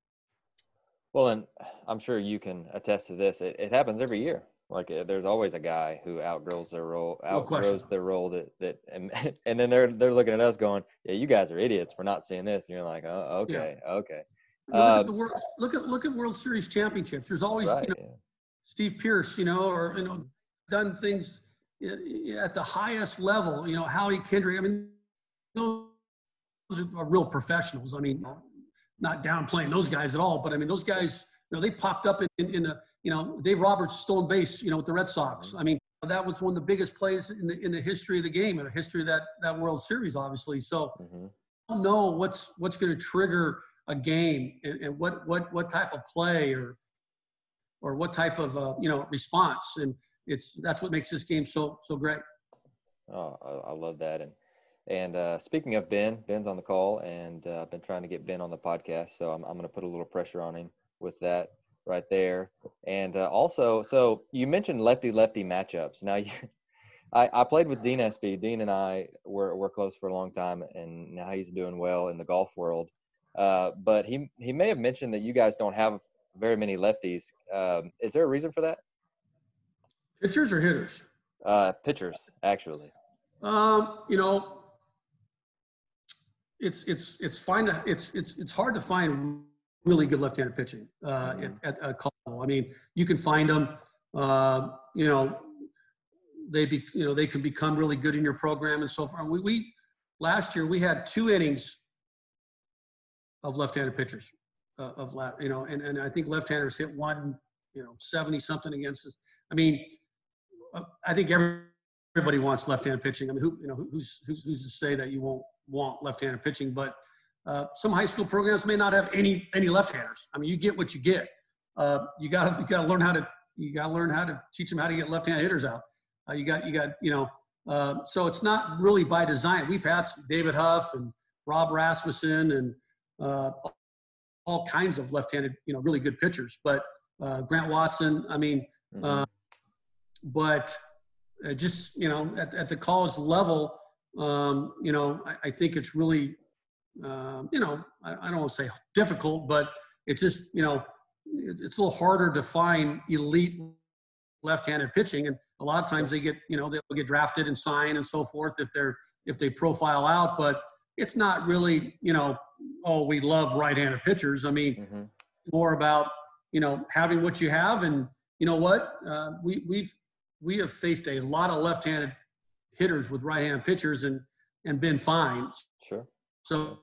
S3: Well, and I'm sure you can attest to this. It happens every year. Like there's always a guy who outgrows their role, and then they're looking at us going, "Yeah, you guys are idiots for not seeing this." And you're like, "Oh, okay, yeah. Okay."
S2: Look at World Series championships. There's always Steve Pierce, done things at the highest level. Howie Kendrick. I mean, those are real professionals. I mean, not downplaying those guys at all, but I mean, those guys, they popped up in Dave Roberts stolen base, with the Red Sox. Mm-hmm. I mean, that was one of the biggest plays in the history of the game and the history of that World Series, obviously. So I don't know what's going to trigger a game and what type of play or what type of response, and that's what makes this game so great.
S3: Oh, I love that. And speaking of Ben's on the call, and I've been trying to get Ben on the podcast, so I'm going to put a little pressure on him with that right there. And also, so you mentioned lefty-lefty matchups. Now, I played with Dean Espy. Dean and I were close for a long time, and now he's doing well in the golf world. But he may have mentioned that you guys don't have very many lefties. Is there a reason for that?
S2: Pitchers or hitters?
S3: Pitchers, actually.
S2: It's fine. It's hard to find really good left-handed pitching at college level. I mean, you can find them. They can become really good in your program and so forth. We last year we had 2 innings of left-handed pitchers and I think left-handers hit 170 something against us. I mean, I think everybody wants left-handed pitching. I mean, who's to say that you won't want left-handed pitching? But some high school programs may not have any left-handers. I mean, you get what you get. You got to learn how to teach them how to get left-handed hitters out. So it's not really by design. We've had David Huff and Rob Rasmussen and all kinds of left-handed, really good pitchers. But Grant Watson, I mean, but just, at the college level, I think it's really, I don't want to say difficult, but it's just, it's a little harder to find elite left-handed pitching. And a lot of times they get, they'll get drafted and signed and so forth if they profile out, but it's not really, we love right-handed pitchers. I mean, it's more about, having what you have. And you know what, we have faced a lot of left-handed hitters with right-handed pitchers and been fine. Sure. So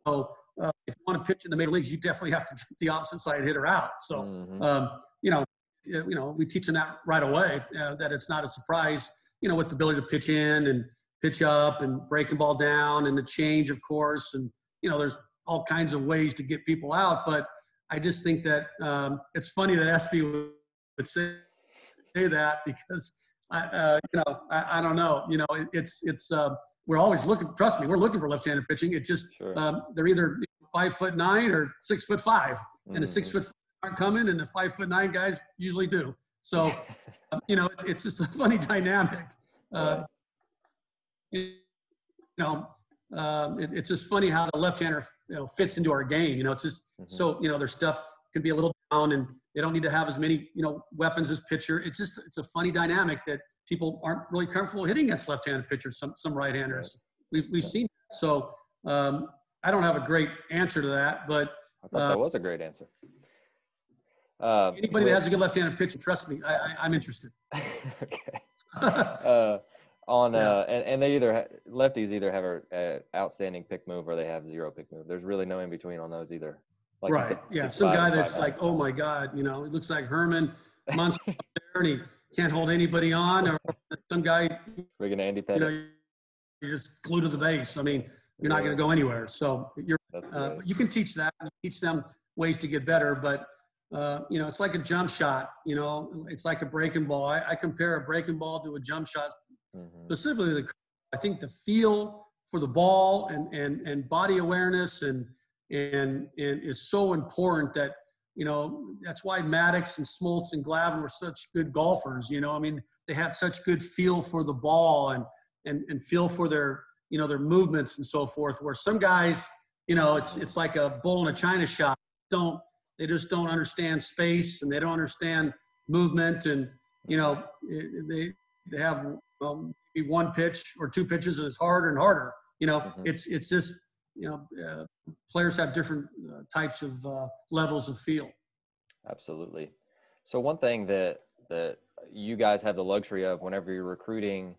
S2: if you want to pitch in the major leagues, you definitely have to get the opposite side hitter out. So, we teach them that right away, that it's not a surprise, with the ability to pitch in and pitch up and break the ball down and the change, of course. And, there's all kinds of ways to get people out. But I just think that it's funny that SB would say that because, I don't know. We're always looking, trust me, we're looking for left-handed pitching. It just, they're either 5'9" or 6'5", and the 6'5" aren't coming, and the 5'9" guys usually do. So, it's just a funny dynamic. it's just funny how the left-hander, fits into our game. It's just so, their stuff can be a little down and they don't need to have as many, weapons as pitcher. It's a funny dynamic that people aren't really comfortable hitting against left-handed pitchers, some right-handers. We've seen that. So I don't have a great answer to that, but
S3: I thought that was a great answer.
S2: Anybody that has a good left-handed pitcher, trust me, I'm interested.
S3: Okay. And they lefties either have a outstanding pick move or they have zero pick move. There's really no in between on those either. Like
S2: right. Yeah. Some guy that's like, oh my God, it looks like Herman Munster up there and he can't hold anybody on, or some guy,
S3: friggin' Andy Pettit.
S2: You're just glued to the base. I mean, you're not going to go anywhere. So you can teach that and teach them ways to get better, but it's like a jump shot, it's like a breaking ball. I compare a breaking ball to a jump shot. Specifically, I think the feel for the ball and body awareness and is so important that, that's why Maddox and Smoltz and Glavine were such good golfers. They had such good feel for the ball and feel for their, their movements and so forth, where some guys, it's like a bull in a china shop. They just don't understand space and they don't understand movement. And, they have maybe one pitch or two pitches and it's harder and harder. It's just, players have different types of levels of feel.
S3: Absolutely. So one thing that you guys have the luxury of whenever you're recruiting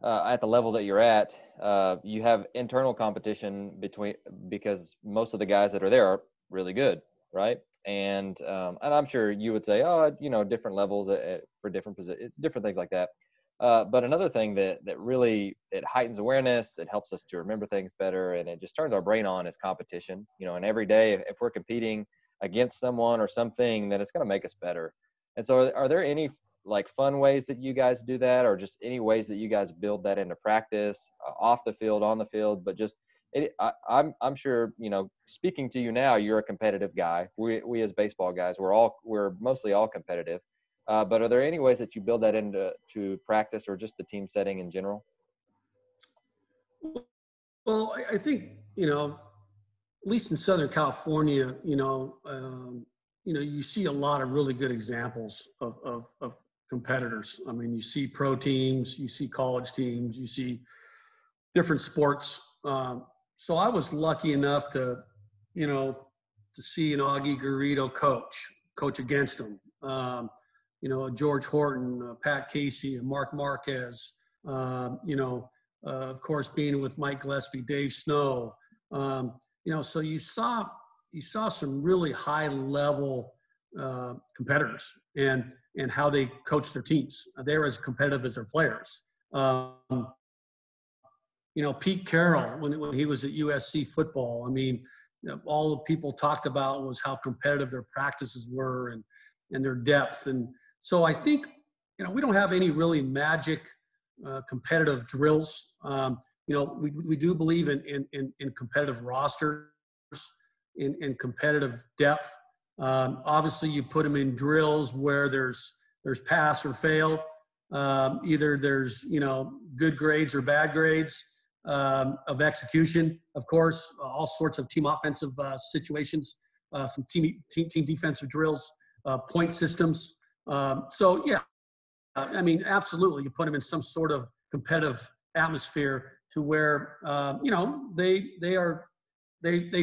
S3: at the level that you're at, you have internal competition because most of the guys that are there are really good, right? And I'm sure you would say, different levels for different positions, different things like that. But another thing that really, it heightens awareness, it helps us to remember things better, and it just turns our brain on is competition. And every day, if we're competing against someone or something, then it's going to make us better. And so are there any fun ways that you guys do that, or just any ways that you guys build that into practice, off the field, on the field? But just I'm sure, speaking to you now, you're a competitive guy. We as baseball guys, we're mostly all competitive. But are there any ways that you build that into practice or just the team setting in general?
S2: Well, I think, at least in Southern California, you see a lot of really good examples of competitors. I mean, you see pro teams, you see college teams, you see different sports. So I was lucky enough to see an Augie Garrido coach against him. George Horton, Pat Casey, and Mark Marquez, of course, being with Mike Gillespie, Dave Snow, so you saw some really high level competitors and how they coach their teams. They were as competitive as their players. Pete Carroll, when he was at USC football, all the people talked about was how competitive their practices were and their depth. And so I think, we don't have any really magic competitive drills. We do believe in competitive rosters, in competitive depth. Obviously, you put them in drills where there's pass or fail. Either there's, good grades or bad grades of execution. Of course, all sorts of team offensive situations, some team defensive drills, point systems. Absolutely, you put them in some sort of competitive atmosphere to where they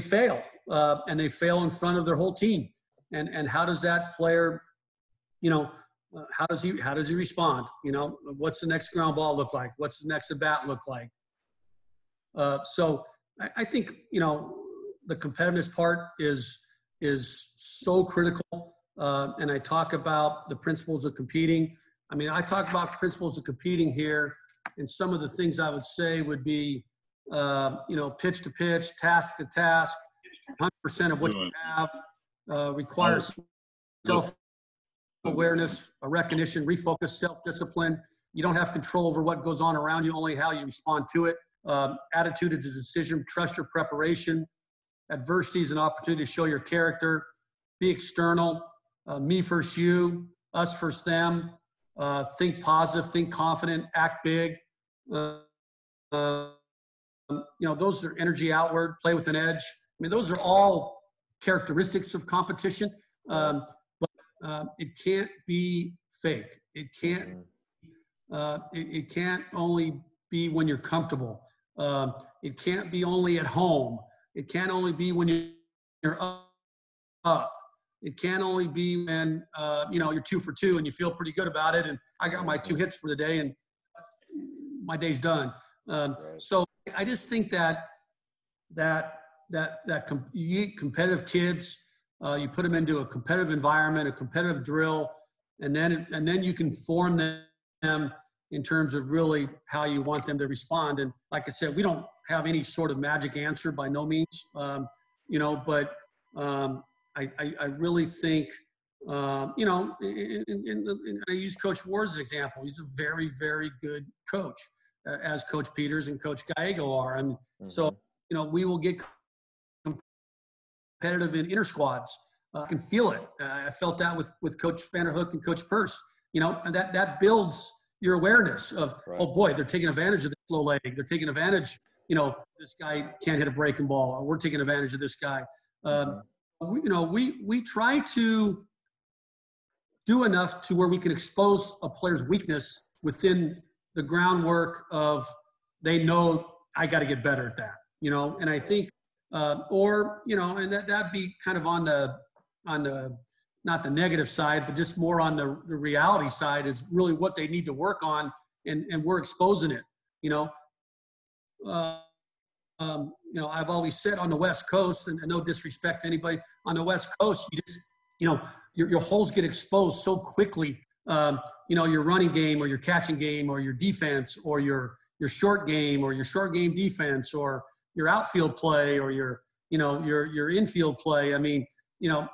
S2: fail and they fail in front of their whole team. And how does that player, how does he respond? What's the next ground ball look like? What's the next at bat look like? So I think the competitiveness part is so critical. And I talk about the principles of competing. I talk about principles of competing here, and some of the things I would say would be, pitch to pitch, task to task, 100% of what you have requires self-awareness, a recognition, refocus, self-discipline. You don't have control over what goes on around you, only how you respond to it. Attitude is a decision. Trust your preparation. Adversity is an opportunity to show your character. Be external. Me first you, us first them. Think positive, think confident, act big. those are energy outward, play with an edge. I mean, those are all characteristics of competition, but it can't be fake. It can't. It can't only be when you're comfortable. It can't be only at home. It can't only be when you're up. It can't only be when you're 2 for 2 and you feel pretty good about it. And I got my 2 hits for the day, and my day's done. So I just think that you get competitive kids, you put them into a competitive environment, a competitive drill, and then you can form them in terms of really how you want them to respond. And like I said, we don't have any sort of magic answer by no means, but I really think, and I use Coach Ward as an example. He's a very, very good coach, as Coach Peters and Coach Gallego are. And so, we will get competitive in inter squads. I can feel it. I felt that with Coach Vanderhook and Coach Purse, and that builds your awareness of, oh boy, they're taking advantage of this low leg. They're taking advantage, this guy can't hit a breaking ball, or we're taking advantage of this guy. We try to do enough to where we can expose a player's weakness within the groundwork of, they know I got to get better at that, and I think, and that'd be kind of on the, not the negative side, but just more on the reality side, is really what they need to work on, and we're exposing it. I've always said on the West Coast, and no disrespect to anybody on the West Coast, you just, your holes get exposed so quickly. Your running game, or your catching game, or your defense, or your short game, or your short game defense, or your outfield play, or your infield play. I mean,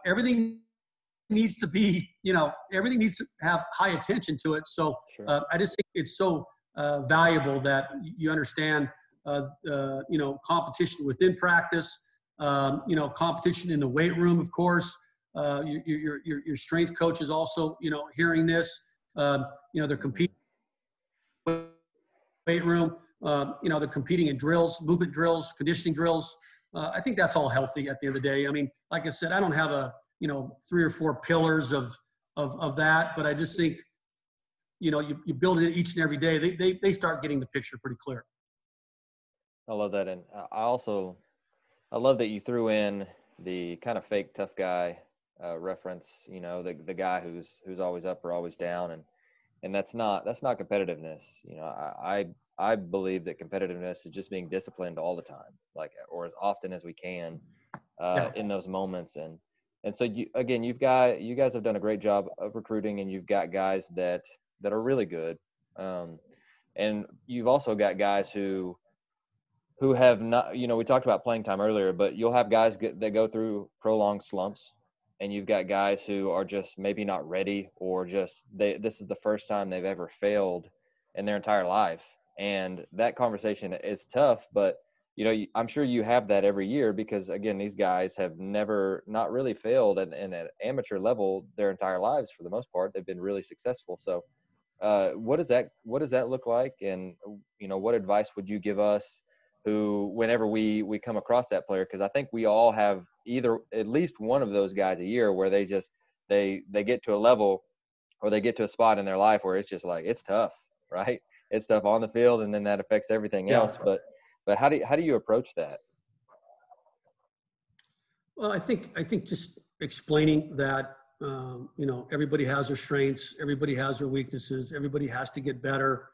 S2: everything needs to be, everything needs to have high attention to it. So I just think it's so valuable that you understand, competition within practice, competition in the weight room, of course. Your strength coach is also, hearing this. They're competing in the weight room. They're competing in drills, movement drills, conditioning drills. I think that's all healthy at the end of the day. I mean, like I said, I don't have 3 or 4 pillars of that, but I just think, you build it each and every day. They start getting the picture pretty clear.
S3: I love that. And I love that you threw in the kind of fake tough guy reference, the guy who's always up or always down. And that's not competitiveness. I believe that competitiveness is just being disciplined all the time, or as often as we can in those moments. And so you guys have done a great job of recruiting, and you've got guys that are really good. And you've also got guys who have not, we talked about playing time earlier, but you'll have guys that go through prolonged slumps, and you've got guys who are just maybe not ready, or just this is the first time they've ever failed in their entire life. And that conversation is tough, but I'm sure you have that every year, because again, these guys have not really failed at an amateur level their entire lives. For the most part, they've been really successful. So what does that look like? And, what advice would you give us who, whenever we come across that player? Cause I think we all have either at least one of those guys a year where they get to a level, or they get to a spot in their life where it's just like, it's tough, right? It's tough on the field, and then that affects everything else. But how do you approach that?
S2: Well, I think just explaining that, everybody has their strengths, everybody has their weaknesses, everybody has to get better.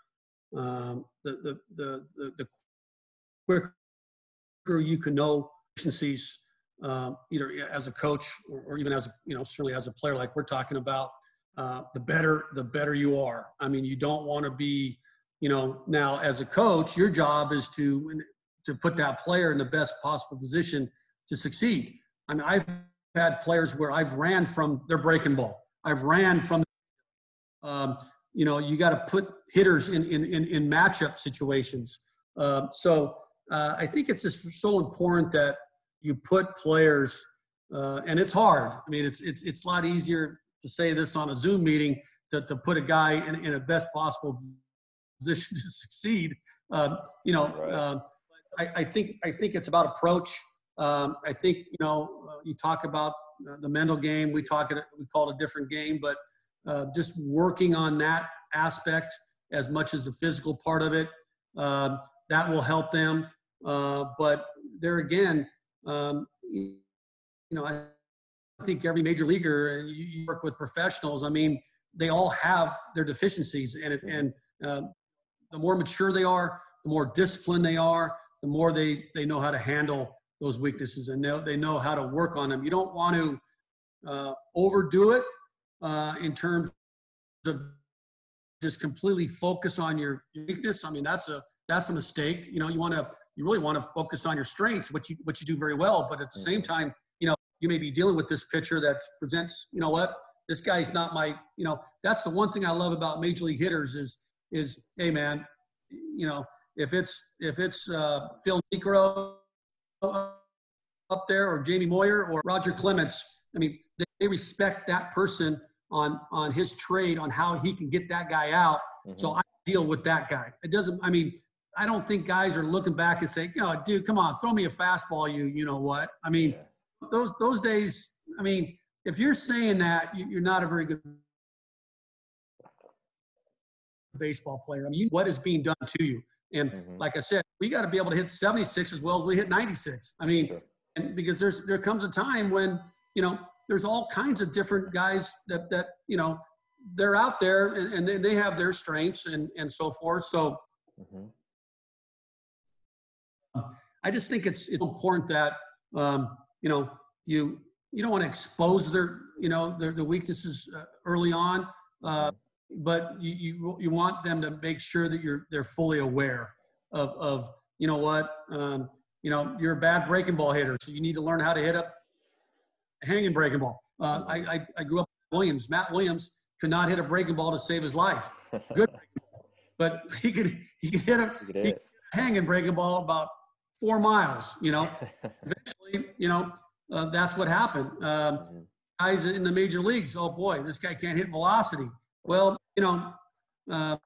S2: The quicker you can know efficiencies, either as a coach or even as certainly as a player, like we're talking about, the better you are. I mean, you don't want to be, now as a coach, your job is to put that player in the best possible position to succeed. I mean, I've had players where I've ran from their breaking ball. I've ran from, you got to put hitters in matchup situations. So I think it's just so important that you put players, and it's hard. I mean, it's a lot easier to say this on a Zoom meeting to put a guy in a best possible position to succeed. I think it's about approach. I think, you talk about the mental game. We call it a different game, but just working on that aspect as much as the physical part of it, that will help them. But there again, I think every major leaguer, you work with professionals, I mean, they all have their deficiencies, and the more mature they are, the more disciplined they are, the more they know how to handle those weaknesses, and they know how to work on them. You don't want to overdo it in terms of just completely focus on your weakness. I mean, that's a mistake. You really want to focus on your strengths, which you do very well, but at the same time, you may be dealing with this pitcher that presents, this guy's not my, that's the one thing I love about major league hitters is, hey man, if it's Phil Niekro up there, or Jamie Moyer, or Roger Clemens, I mean, they respect that person on his trade, on how he can get that guy out. Mm-hmm. So I deal with that guy. I don't think guys are looking back and saying, dude, come on, throw me a fastball, you know what? I mean, yeah. Those days, I mean, if you're saying that, you're not a very good baseball player. I mean, what is being done to you? And like I said, we got to be able to hit 76 as well as we hit 96. I mean, and because there comes a time when, there's all kinds of different guys that they're out there and they have their strengths and so forth. So I just think it's important that, you don't want to expose their weaknesses early on, but you want them to make sure that they're fully aware of you're a bad breaking ball hitter, so you need to learn how to hit a hanging breaking ball. I grew up with Williams. Matt Williams could not hit a breaking ball to save his life. Good, but he could hit a hanging breaking ball about 4 miles. Eventually, that's what happened. Guys in the major leagues, oh boy, this guy can't hit velocity. Well, you got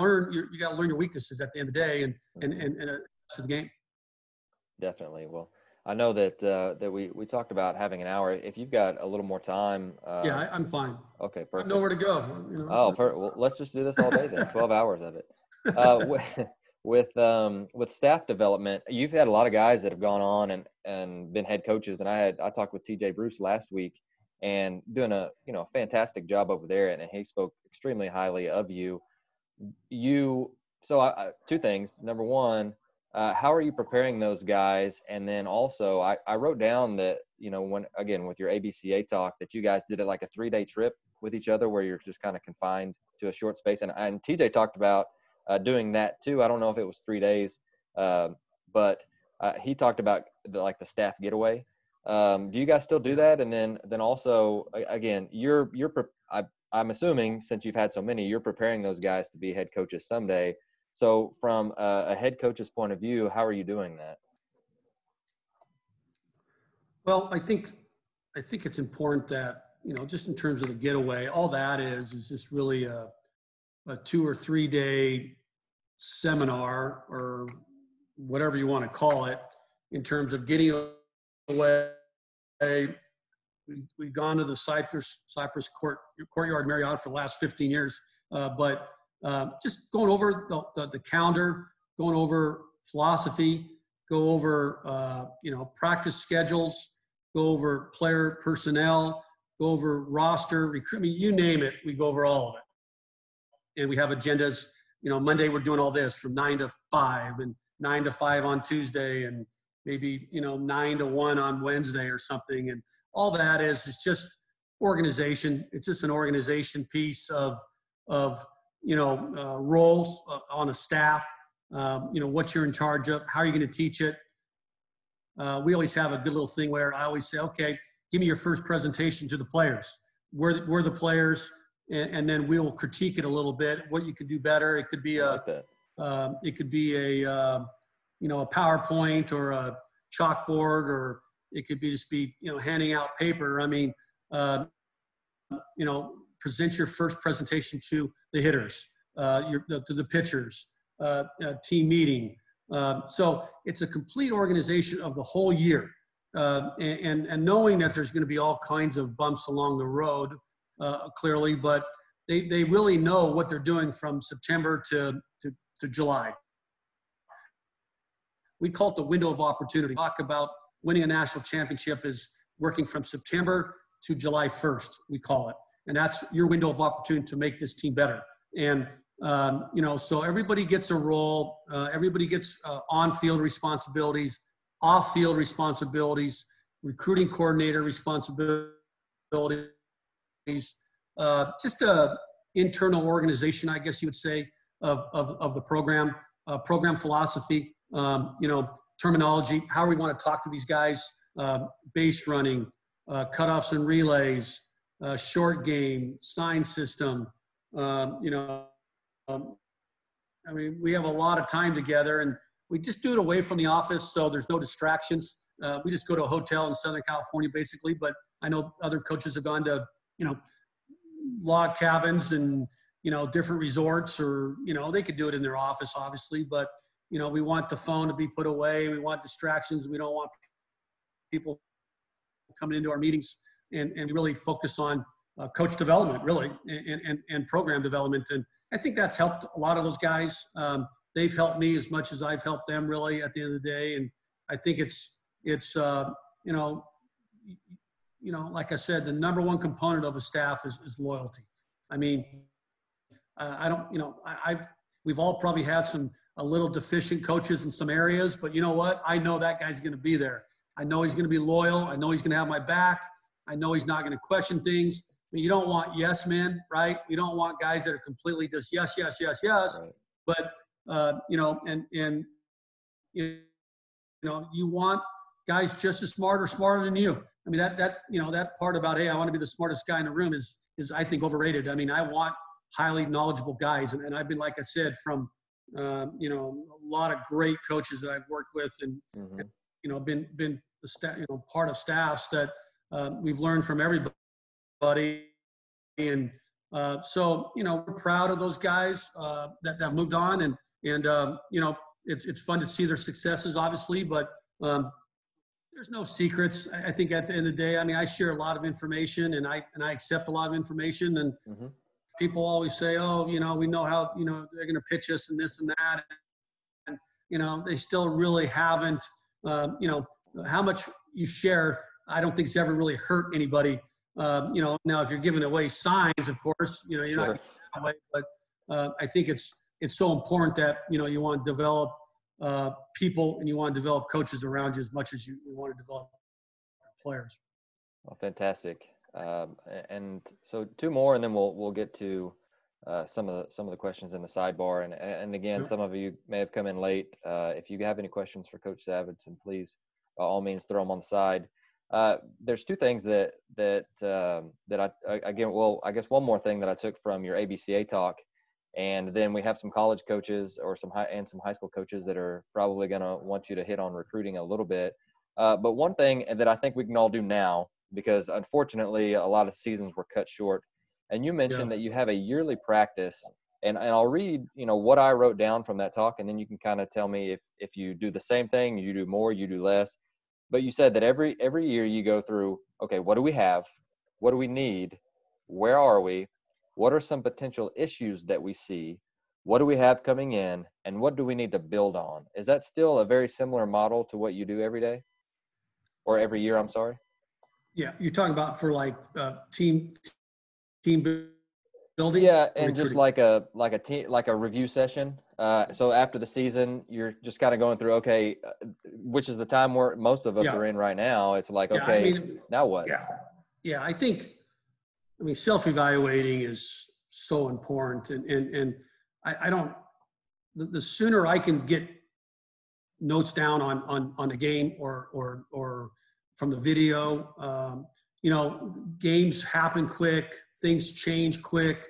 S2: to learn your weaknesses at the end of the day and to the game.
S3: Definitely. Well, I know that we talked about having an hour. If you've got a little more time.
S2: Yeah, I'm fine.
S3: Okay, perfect.
S2: I have nowhere to go.
S3: Well, let's just do this all day then. 12 hours of it. With staff development, you've had a lot of guys that have gone on and been head coaches, and I talked with TJ Bruce last week, and doing a fantastic job over there, and he spoke extremely highly of you. So two things. Number one, how are you preparing those guys? And then also, I wrote down that with your ABCA talk, that you guys did it like a 3-day trip with each other, where you're just kind of confined to a short space. And TJ talked about doing that too. I don't know if it was 3 days, but he talked about the staff getaway. Do you guys still do that? And then also, again, I'm assuming, since you've had so many, you're preparing those guys to be head coaches someday. So from a head coach's point of view, how are you doing that?
S2: Well, I think it's important that, just in terms of the getaway, all that is just really a 2 or 3 day seminar, or whatever you want to call it, in terms of getting away. We've gone to the Cypress Courtyard Marriott for the last 15 years, but just going over the calendar, going over philosophy, go over practice schedules, go over player personnel, go over roster, recruitment, you name it, we go over all of it. And we have agendas. Monday we're doing all this from 9 to 5, and 9 to 5 on Tuesday, and maybe 9 to 1 on Wednesday or something. And all that is just organization. It's just an organization piece of roles on a staff. What you're in charge of, how are you going to teach it? We always have a good little thing where I always say, okay, give me your first presentation to the players. We're the players, and then we'll critique it a little bit, what you could do better. It could be a PowerPoint or a chalkboard, or it could be handing out paper. I mean, present your first presentation to the hitters, to the pitchers, team meeting. So it's a complete organization of the whole year. And knowing that there's going to be all kinds of bumps along the road, clearly, but they really know what they're doing from September to July. We call it the window of opportunity. Talk about winning a national championship is working from September to July 1st, we call it. And that's your window of opportunity to make this team better. And, so everybody gets a role. Everybody gets on-field responsibilities, off-field responsibilities, recruiting coordinator responsibilities, just a internal organization, I guess you would say, of the program, program philosophy, terminology, how we want to talk to these guys, base running, cutoffs and relays, short game, sign system. We have a lot of time together, and we just do it away from the office, so there's no distractions. We just go to a hotel in Southern California, basically. But I know other coaches have gone to, log cabins and, different resorts, or, they could do it in their office, obviously. But, we want the phone to be put away. We want distractions. We don't want people coming into our meetings, and really focus on coach development, really, and program development. And I think that's helped a lot of those guys. They've helped me as much as I've helped them, really, at the end of the day. And I think it's like I said, the number one component of a staff is loyalty. I mean, we've all probably had a little deficient coaches in some areas, but you know what? I know that guy's going to be there. I know he's going to be loyal. I know he's going to have my back. I know he's not going to question things. I mean, you don't want yes men, right? You don't want guys that are completely just yes, yes, yes, yes. Right. But you want guys just as smart or smarter than you. I mean, that part about, hey, I want to be the smartest guy in the room is I think overrated. I mean, I want highly knowledgeable guys, and I've been, like I said, from a lot of great coaches that I've worked with, and been the part of staffs that we've learned from everybody. And so we're proud of those guys that have moved on, and it's fun to see their successes, obviously, but there's no secrets. I think at the end of the day, I mean, I share a lot of information, and I accept a lot of information, and people always say, oh, we know how, they're going to pitch us and this and that. And, they still really haven't, how much you share, I don't think it's ever really hurt anybody. Now if you're giving away signs, of course, you're not giving that away, but I think it's so important that, you want to develop people, and you want to develop coaches around you as much as you want to develop players.
S3: Well, fantastic. And so two more, and then we'll get to some of the questions in the sidebar. And again, some of you may have come in late. If you have any questions for Coach Davidson, please, by all means, throw them on the side. There's two things that I guess one more thing that I took from your ABCA talk, and then we have some college coaches or some high school coaches that are probably going to want you to hit on recruiting a little bit. But one thing that I think we can all do now, because unfortunately a lot of seasons were cut short, and you mentioned that you have a yearly practice, and I'll read, what I wrote down from that talk, and then you can kind of tell me if you do the same thing, you do more, you do less. But you said that every year you go through, okay, what do we have? What do we need? Where are we? What are some potential issues that we see? What do we have coming in? And what do we need to build on? Is that still a very similar model to what you do every day? Or every year, I'm sorry?
S2: Yeah, you're talking about for like team building?
S3: Yeah, and just like a review session. So after the season, you're just kind of going through, okay, which is the time where most of us are in right now. It's like, okay, now what?
S2: Yeah, I think, self-evaluating is so important, and I don't. The sooner I can get notes down on the game or from the video, games happen quick, things change quick.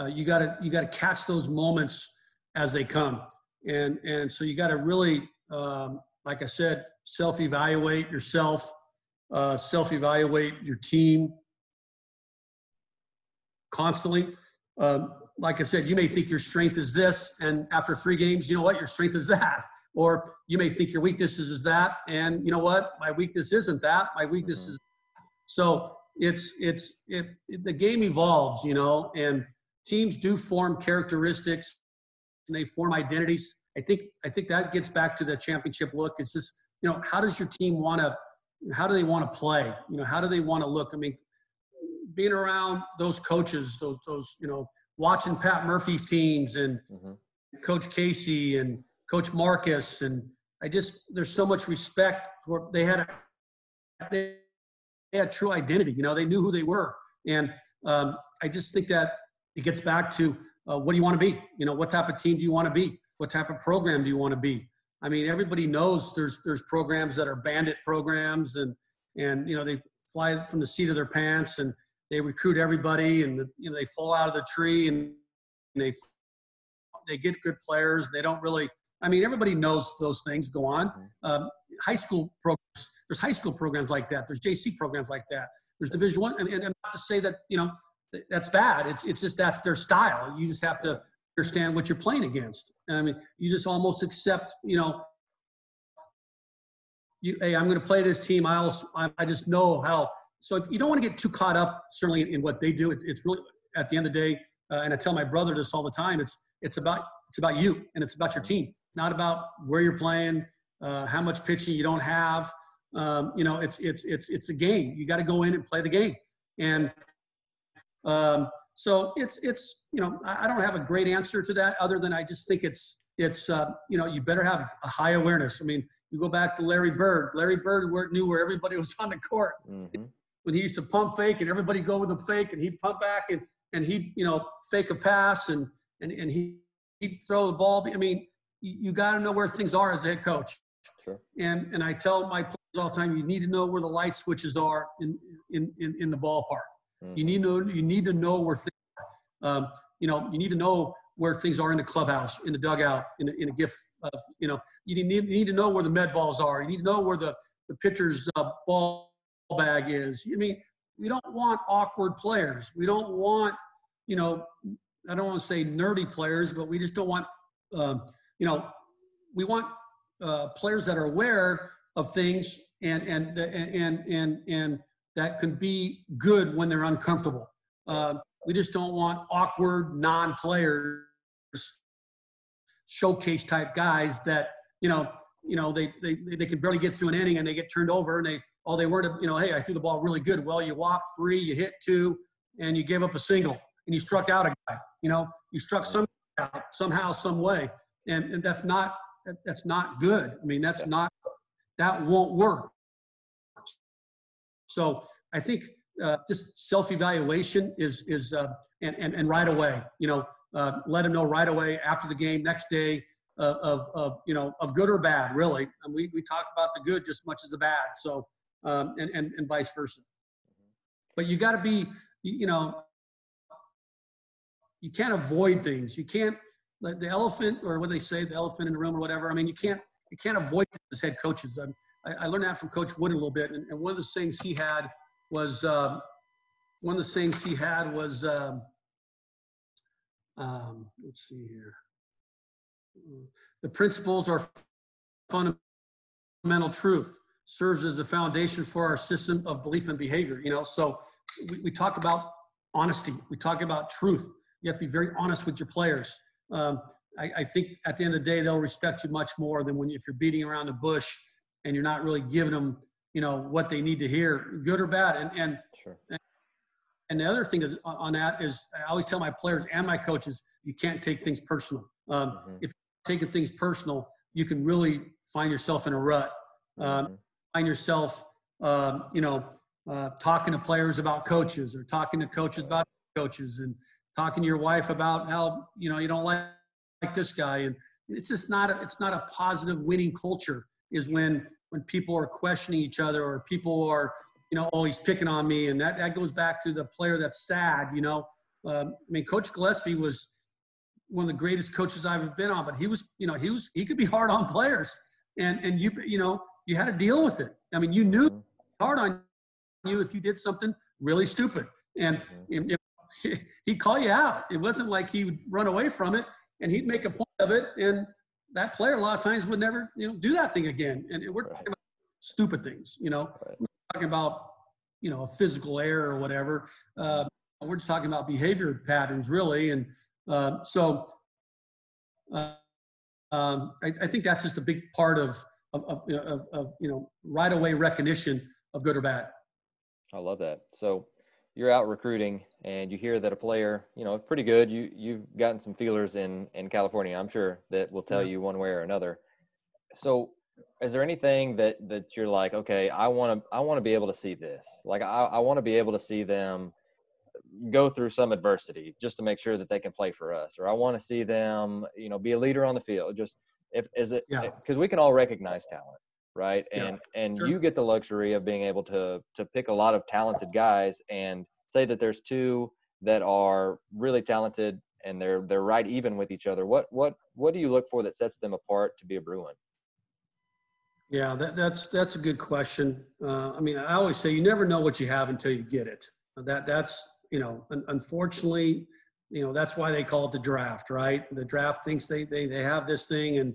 S2: You gotta catch those moments as they come, and so you gotta really, like I said, self-evaluate yourself, self-evaluate your team constantly. like I said, you may think your strength is this, and after 3 games, you know what, your strength is that. Or you may think your weakness is that, and you know what, my weakness isn't that. My weakness is. So the game evolves, you know, and teams do form characteristics and they form identities. I think that gets back to the championship look. It's just, you know, how does your team how do they want to play? You know, how do they want to look? I mean, being around those coaches, those, you know, watching Pat Murphy's teams and Coach Casey and Coach Marcus, and there's so much respect for, they had true identity. You know, they knew who they were. And I just think that it gets back to what do you want to be? You know, what type of team do you want to be? What type of program do you want to be? I mean, everybody knows there's programs that are bandit programs, and you know, they fly from the seat of their pants and they recruit everybody, and you know, they fall out of the tree and they get good players. They don't really. I mean, everybody knows those things go on. High school programs. There's high school programs like that. There's JC programs like that. There's Division I, and not to say that, you know, that's bad. It's just that's their style. You just have to understand what you're playing against. I mean, you just almost accept, you know, hey, I'm going to play this team. I just know how. So if you don't want to get too caught up, certainly in what they do. It's really, at the end of the day, and I tell my brother this all the time. It's about you, and it's about your team. It's not about where you're playing, how much pitching you don't have. You know, it's a game. You got to go in and play the game. And so it's you know, I don't have a great answer to that other than I just think it's you know, you better have a high awareness. I mean, you go back to Larry Bird. Larry Bird knew where everybody was on the court. When he used to pump fake and everybody go with the fake, and he'd pump back and he'd, you know, fake a pass and he'd throw the ball. I mean, you got to know where things are as a head coach.
S3: Sure.
S2: And I tell my players all the time, you need to know where the light switches are in the ballpark. You need to know where things are. You know, you need to know where things are in the clubhouse, in the dugout, in a gift of, you know, you need to know where the med balls are. You need to know where the pitcher's ball bag is. I mean, we don't want awkward players. We don't want, you know, I don't want to say nerdy players, but we just don't want, you know, we want players that are aware of things and that can be good when they're uncomfortable. We just don't want awkward non-players, showcase type guys that, you know, they can barely get through an inning and they get turned over and they weren't, you know, hey, I threw the ball really good. Well, you walked 3, you hit 2, and you gave up a single, and you struck out a guy. You know, you struck some out somehow, some way, and that's not good. I mean, that won't work. So I think just self-evaluation is and right away, you know, let them know right away after the game, next day, of you know, of good or bad, really. And we talk about the good just as much as the bad. So and vice versa. But you got to be, you know, you can't avoid things. You can't, like the elephant, or what they say, the elephant in the room or whatever. I mean, you can't avoid this as head coaches. I learned that from Coach Wood a little bit. And one of the things he had was, let's see here. The principles are fundamental truth, serves as a foundation for our system of belief and behavior. You know, so we talk about honesty. We talk about truth. You have to be very honest with your players. I think at the end of the day, they'll respect you much more than if you're beating around the bush and you're not really giving them, you know, what they need to hear, good or bad. And
S3: Sure.
S2: And the other thing is, on that is, I always tell my players and my coaches, you can't take things personal. If you're taking things personal, you can really find yourself in a rut. Find yourself, you know, talking to players about coaches, or talking to coaches about coaches, and talking to your wife about how, you know, you don't like this guy. And it's just not a positive winning culture is when people are questioning each other, or people are, you know, oh, he's picking on me. And that goes back to the player that's sad, you know. I mean, Coach Gillespie was one of the greatest coaches I've ever been on, but he could be hard on players, and you know, you had to deal with it. I mean, you knew hard on you if you did something really stupid. And he'd call you out. It wasn't like he would run away from it, and he'd make a point of it. And that player a lot of times would never, do that thing again. And we're talking about stupid things, We're talking about, a physical error or whatever. We're just talking about behavior patterns, really. And so I think that's just a big part of right away recognition of good or bad.
S3: I love that. So you're out recruiting and you hear that a player, pretty good. You've gotten some feelers in California, I'm sure, that will tell you one way or another. So is there anything that you're like, okay, I want to be able to see this. Like I want to be able to see them go through some adversity just to make sure that they can play for us, or I want to see them, be a leader on the field. Just because we can all recognize talent, right? And sure. You get the luxury of being able to pick a lot of talented guys and say that there's two that are really talented and they're right even with each other. What do you look for that sets them apart to be a Bruin?
S2: Yeah, that's a good question. I always say you never know what you have until you get it. That's unfortunately, that's why they call it the draft, right? The draft thinks they have this thing, and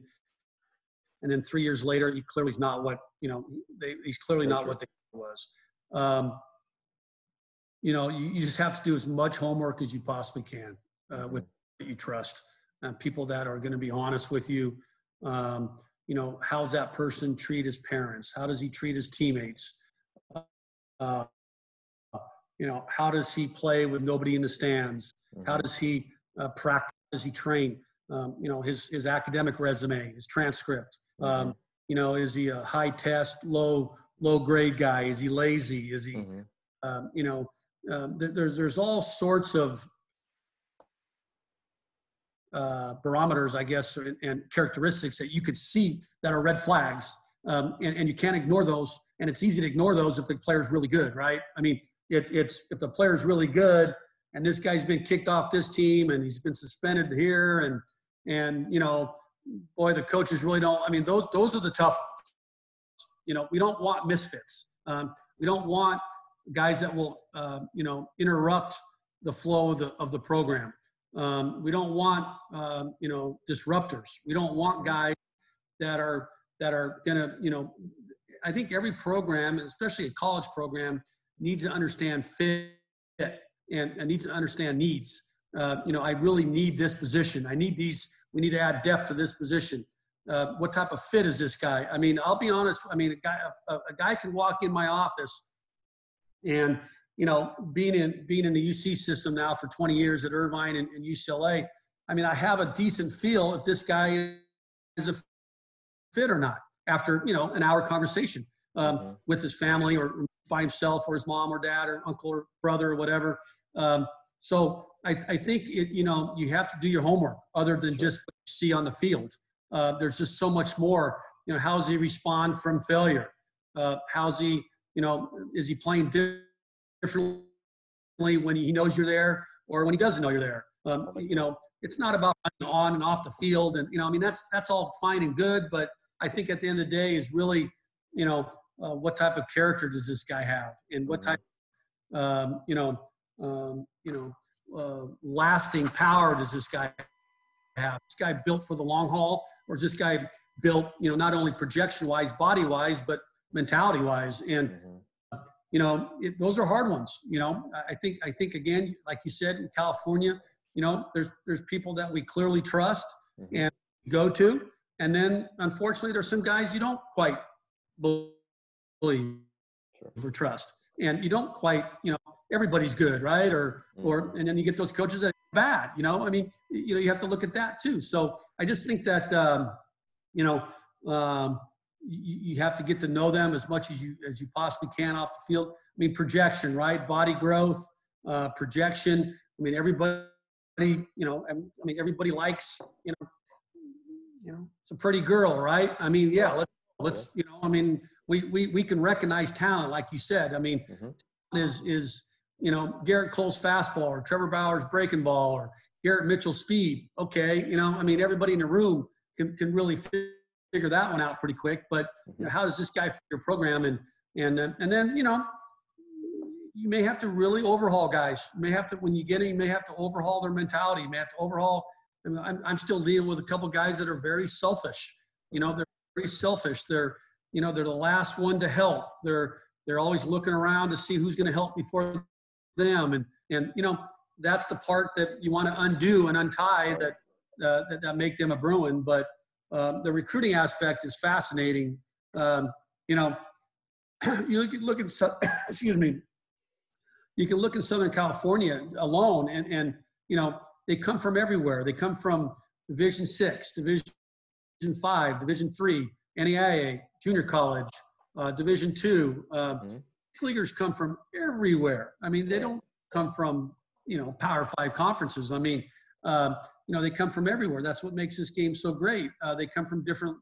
S2: then 3 years later, he clearly is not what he's clearly not what they was. You just have to do as much homework as you possibly can with what you trust, people that are going to be honest with you. How's that person treat his parents? How does he treat his teammates? How does he play with nobody in the stands? How does he practice? How does he train? His academic resume, his transcript. Is he a high test, low grade guy? Is he lazy? Is he, there's all sorts of barometers, I guess, and characteristics that you could see that are red flags. And you can't ignore those. And it's easy to ignore those if the player's really good, right? It's if the player's really good and this guy's been kicked off this team and he's been suspended here and boy, the coaches really don't. Those are the tough ones. We don't want misfits. We don't want guys that will interrupt the flow of the program. We don't want disruptors. We don't want guys that are gonna I think every program, especially a college program, needs to understand fit and needs to understand needs. I really need this position. I need these. We need to add depth to this position. What type of fit is this guy? I'll be honest. A guy can walk in my office, and being in the UC system now for 20 years at Irvine and UCLA, I have a decent feel if this guy is a fit or not after an hour conversation with his family or by himself or his mom or dad or uncle or brother or whatever. So I think you have to do your homework other than just what you see on the field. There's just so much more. How does he respond from failure? How's he, is he playing differently when he knows you're there or when he doesn't know you're there? It's not about on and off the field. And, that's all fine and good. But I think at the end of the day is really, what type of character does this guy have? And what type, lasting power does this guy have? This guy built for the long haul, or is this guy built, not only projection-wise, body-wise, but mentality-wise? And those are hard ones. I think again, like you said, in California, there's people that we clearly trust and go to, and then unfortunately, there's some guys you don't quite believe or trust, and you don't quite, everybody's good, right? Or and then you get those coaches that are bad. You have to look at that too. So I just think that you have to get to know them as much as you possibly can off the field. Projection, right? Body growth, projection. Everybody, everybody likes, it's a pretty girl, right? Let's we can recognize talent, like you said. Is Garrett Cole's fastball or Trevor Bauer's breaking ball or Garrett Mitchell's speed. Okay, everybody in the room can really figure that one out pretty quick. But how does this guy fit your program? And then you may have to really overhaul guys. You may have to, when you get in, you may have to overhaul their mentality. You may have to overhaul. I mean, I'm still dealing with a couple guys that are very selfish. They're very selfish. They're the last one to help. They're always looking around to see who's going to help before them. And that's the part that you want to undo and untie that make them a Bruin. But the recruiting aspect is fascinating. You can look at, excuse me, you can look in Southern California alone, and they come from everywhere. They come from Division 6, Division 5, Division 3, NCAA, junior college, Division 2. Leaguers come from everywhere. I mean, they don't come from, Power 5 conferences. I mean, they come from everywhere. That's what makes this game so great. They come from different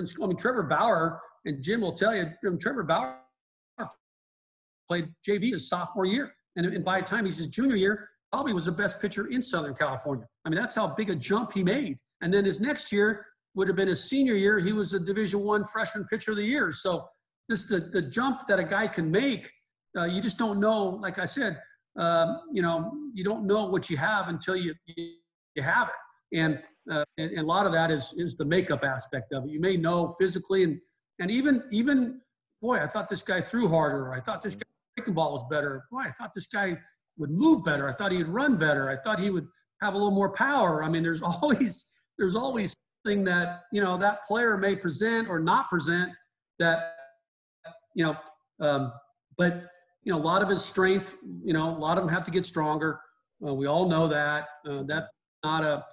S2: schools. I mean, Trevor Bauer, and Jim will tell you, Trevor Bauer played JV his sophomore year. And by the time he's his junior year, probably was the best pitcher in Southern California. I mean, that's how big a jump he made. And then his next year would have been his senior year. He was a Division I freshman pitcher of the year. So this the jump that a guy can make, you just don't know. Like I said, you don't know what you have until you have it. And a lot of that is the makeup aspect of it. You may know physically, and even boy, I thought this guy threw harder. I thought this guy breaking ball was better. Boy, I thought this guy would move better. I thought he'd run better. I thought he would have a little more power. I mean, there's always something that that player may present or not present that but a lot of his strength. A lot of them have to get stronger. We all know that. That's not a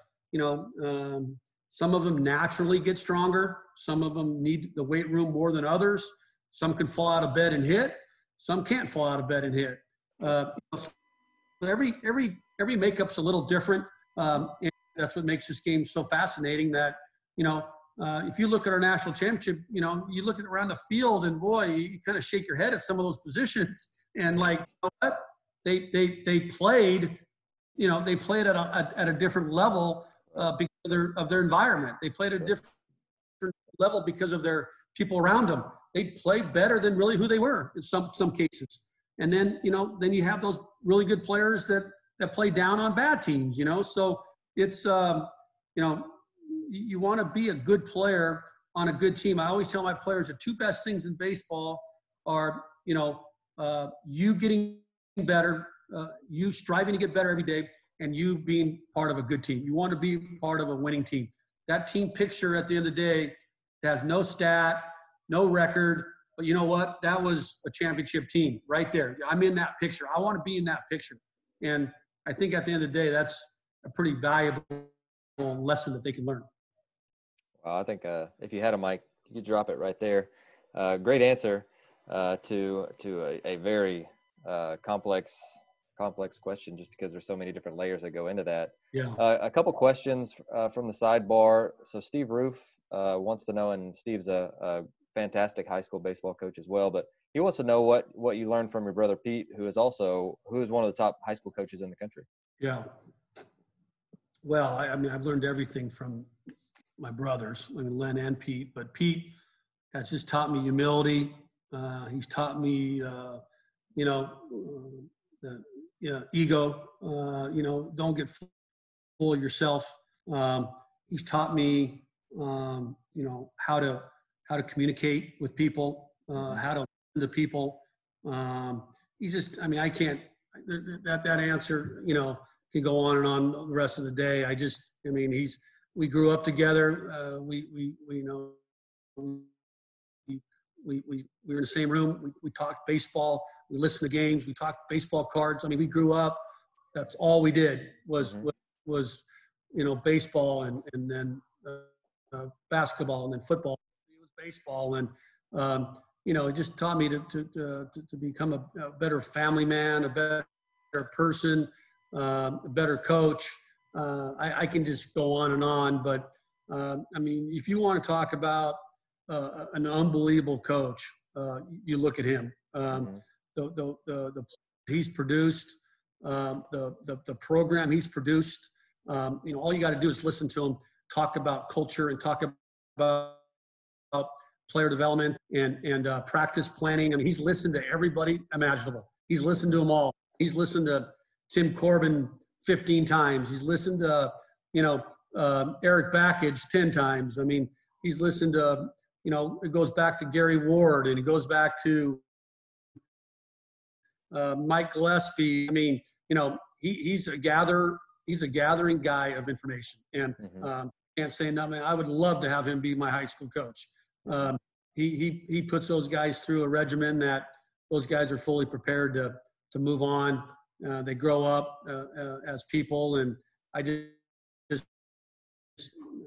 S2: some of them naturally get stronger. Some of them need the weight room more than others. Some can fall out of bed and hit. Some can't fall out of bed and hit. Every makeup's a little different. And that's what makes this game so fascinating. That if you look at our national championship, you look at around the field, and boy, you kind of shake your head at some of those positions. And like, what they played, they played at a different level because of their environment. They played at a different level because of their people around them. They played better than really who they were in some cases. And then then you have those really good players that play down on bad teams. So it's you want to be a good player on a good team. I always tell my players the two best things in baseball are you getting better, you striving to get better every day, and you being part of a good team. You want to be part of a winning team. That team picture at the end of the day has no stat, no record, but you know what? That was a championship team right there. I'm in that picture. I want to be in that picture. And I think at the end of the day, that's a pretty valuable lesson that they can learn.
S3: Well, I think if you had a mic, you could drop it right there. Great answer to a very complex question, just because there's so many different layers that go into that.
S2: Yeah.
S3: A couple questions from the sidebar. So Steve Roof wants to know, and Steve's a fantastic high school baseball coach as well, but he wants to know what you learned from your brother Pete, who is one of the top high school coaches in the country.
S2: Yeah. Well, I mean, I've learned everything from my brothers, Len and Pete, but Pete has just taught me humility. He's taught me, ego. Don't get full of yourself. He's taught me, how to communicate with people, how to listen to people. He's just, I mean, I can't. That answer, can go on and on the rest of the day. We grew up together. We were in the same room. We talked baseball. We listened to games. We talked baseball cards. I mean, we grew up. That's all we did was baseball and then basketball and then football. It was baseball, and it just taught me to become a better family man, a better person, a better coach. I can just go on and on, but if you want to talk about an unbelievable coach, you look at him. The he's produced, the program he's produced. All you got to do is listen to him talk about culture and talk about player development and practice planning. I mean, he's listened to everybody imaginable. He's listened to them all. He's listened to Tim Corbin 15 times. He's listened to, Eric Backage 10 times. I mean, he's listened to, it goes back to Gary Ward, and it goes back to Mike Gillespie. I mean, he's a gathering guy of information, and can't say no, man. I would love to have him be my high school coach. He puts those guys through a regimen that those guys are fully prepared to move on. They grow up as people, and I just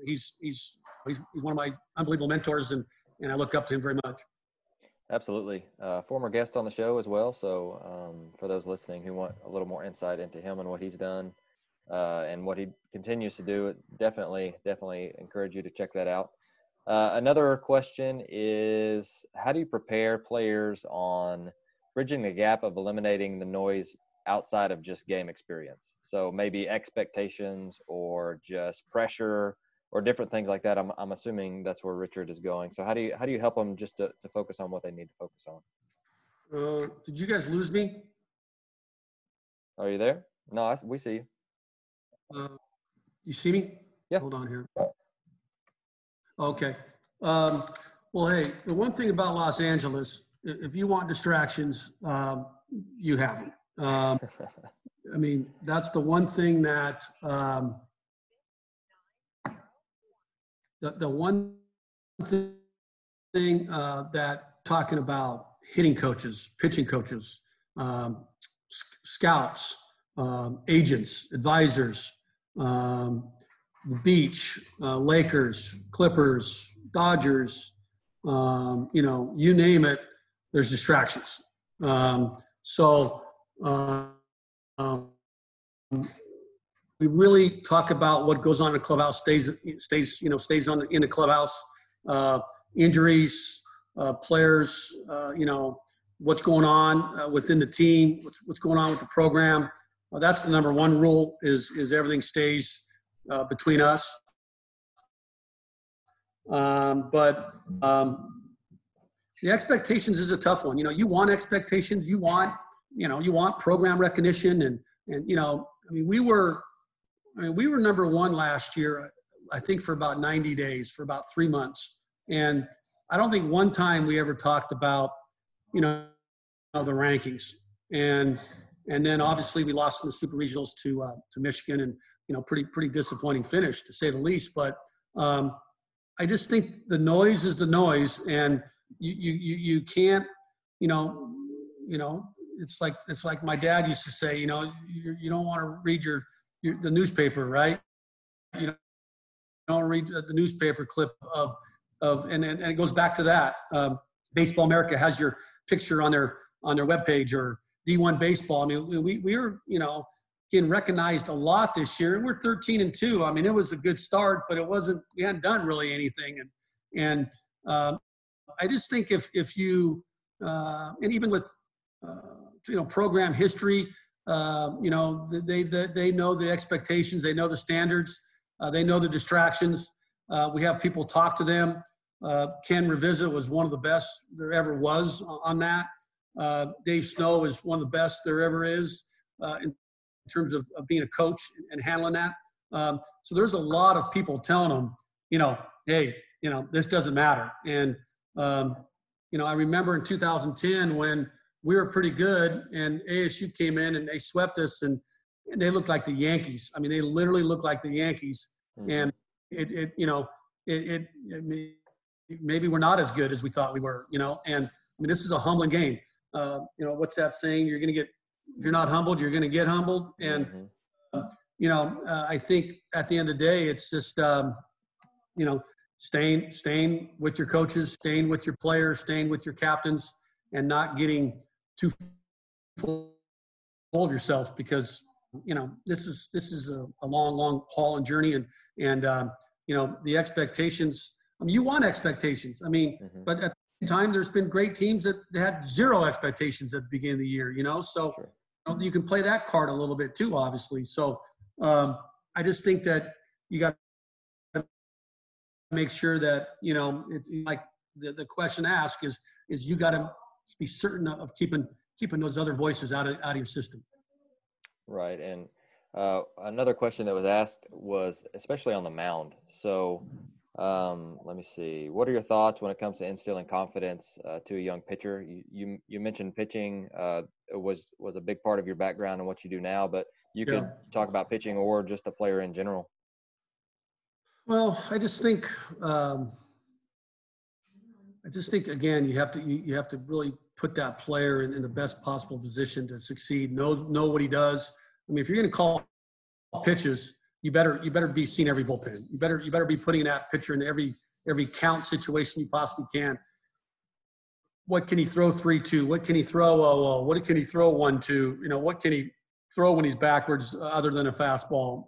S2: he's one of my unbelievable mentors, and I look up to him very much.
S3: Absolutely. Former guest on the show as well. So for those listening who want a little more insight into him and what he's done and what he continues to do, definitely encourage you to check that out. Another question is, how do you prepare players on bridging the gap of eliminating the noise outside of just game experience? So maybe expectations or just pressure or different things like that. I'm assuming that's where Richard is going. So how do you help them just to focus on what they need to focus on?
S2: Did you guys lose me?
S3: Are you there? No, we see you.
S2: You see me?
S3: Yeah.
S2: Hold on here. Okay. Well, hey, the one thing about Los Angeles, if you want distractions, you have them. I mean, that's the one thing that the one thing that talking about hitting coaches, pitching coaches, scouts, agents, advisors, beach, Lakers, Clippers, Dodgers, you name it, there's distractions. We really talk about what goes on in the clubhouse, stays in the clubhouse, injuries, players, what's going on within the team, what's going on with the program. That's the number one rule is everything stays between us. But the expectations is a tough one. You want expectations, you want program recognition, and we were number one last year, I think, for about 90 days, for about 3 months. And I don't think one time we ever talked about, the rankings. And then obviously we lost in the super regionals to Michigan, and, pretty disappointing finish, to say the least. But I just think the noise is the noise, and you can't, it's like my dad used to say, you don't want to read the newspaper, right? You don't read the newspaper clip of and it goes back to that. Baseball America has your picture on their webpage, or D1 baseball. I mean, we are, getting recognized a lot this year, and we're 13-2. I mean, it was a good start, but we hadn't done really anything. And I just think if you, and even with, program history, they know the expectations, they know the standards, they know the distractions. We have people talk to them. Ken Revisit was one of the best there ever was on that. Dave Snow is one of the best there ever is in terms of being a coach and handling that. So there's a lot of people telling them, hey, this doesn't matter. And, I remember in 2010 when we were pretty good and ASU came in and they swept us, and they looked like the Yankees. I mean, they literally looked like the Yankees. Mm-hmm. And maybe we're not as good as we thought we were, and I mean, this is a humbling game. What's that saying? If you're not humbled, you're going to get humbled. And, I think at the end of the day, it's just, staying with your coaches, staying with your players, staying with your captains, and not getting too full of yourself, because, this is a long haul and journey. And the expectations, I mean, you want expectations. I mean, but at the same time, there's been great teams that had zero expectations at the beginning of the year, so sure. You can play that card a little bit too, obviously. So I just think that you got to make sure that, it's like the question asked is you got to be certain of keeping keeping those other voices out of your system.
S3: Right. And another question that was asked was especially on the mound. So let me see. What are your thoughts when it comes to instilling confidence to a young pitcher? You mentioned pitching was a big part of your background and what you do now, but you could talk about pitching or just a player in general.
S2: Well, I just think again, you have to really put that player in the best possible position to succeed. Know what he does. I mean, if you're going to call pitches, you better be seeing every bullpen. You better be putting that pitcher in every count situation you possibly can. What can he throw 3-2? What can he throw 0-0? What can he throw 1-2? You know, what can he throw when he's backwards other than a fastball?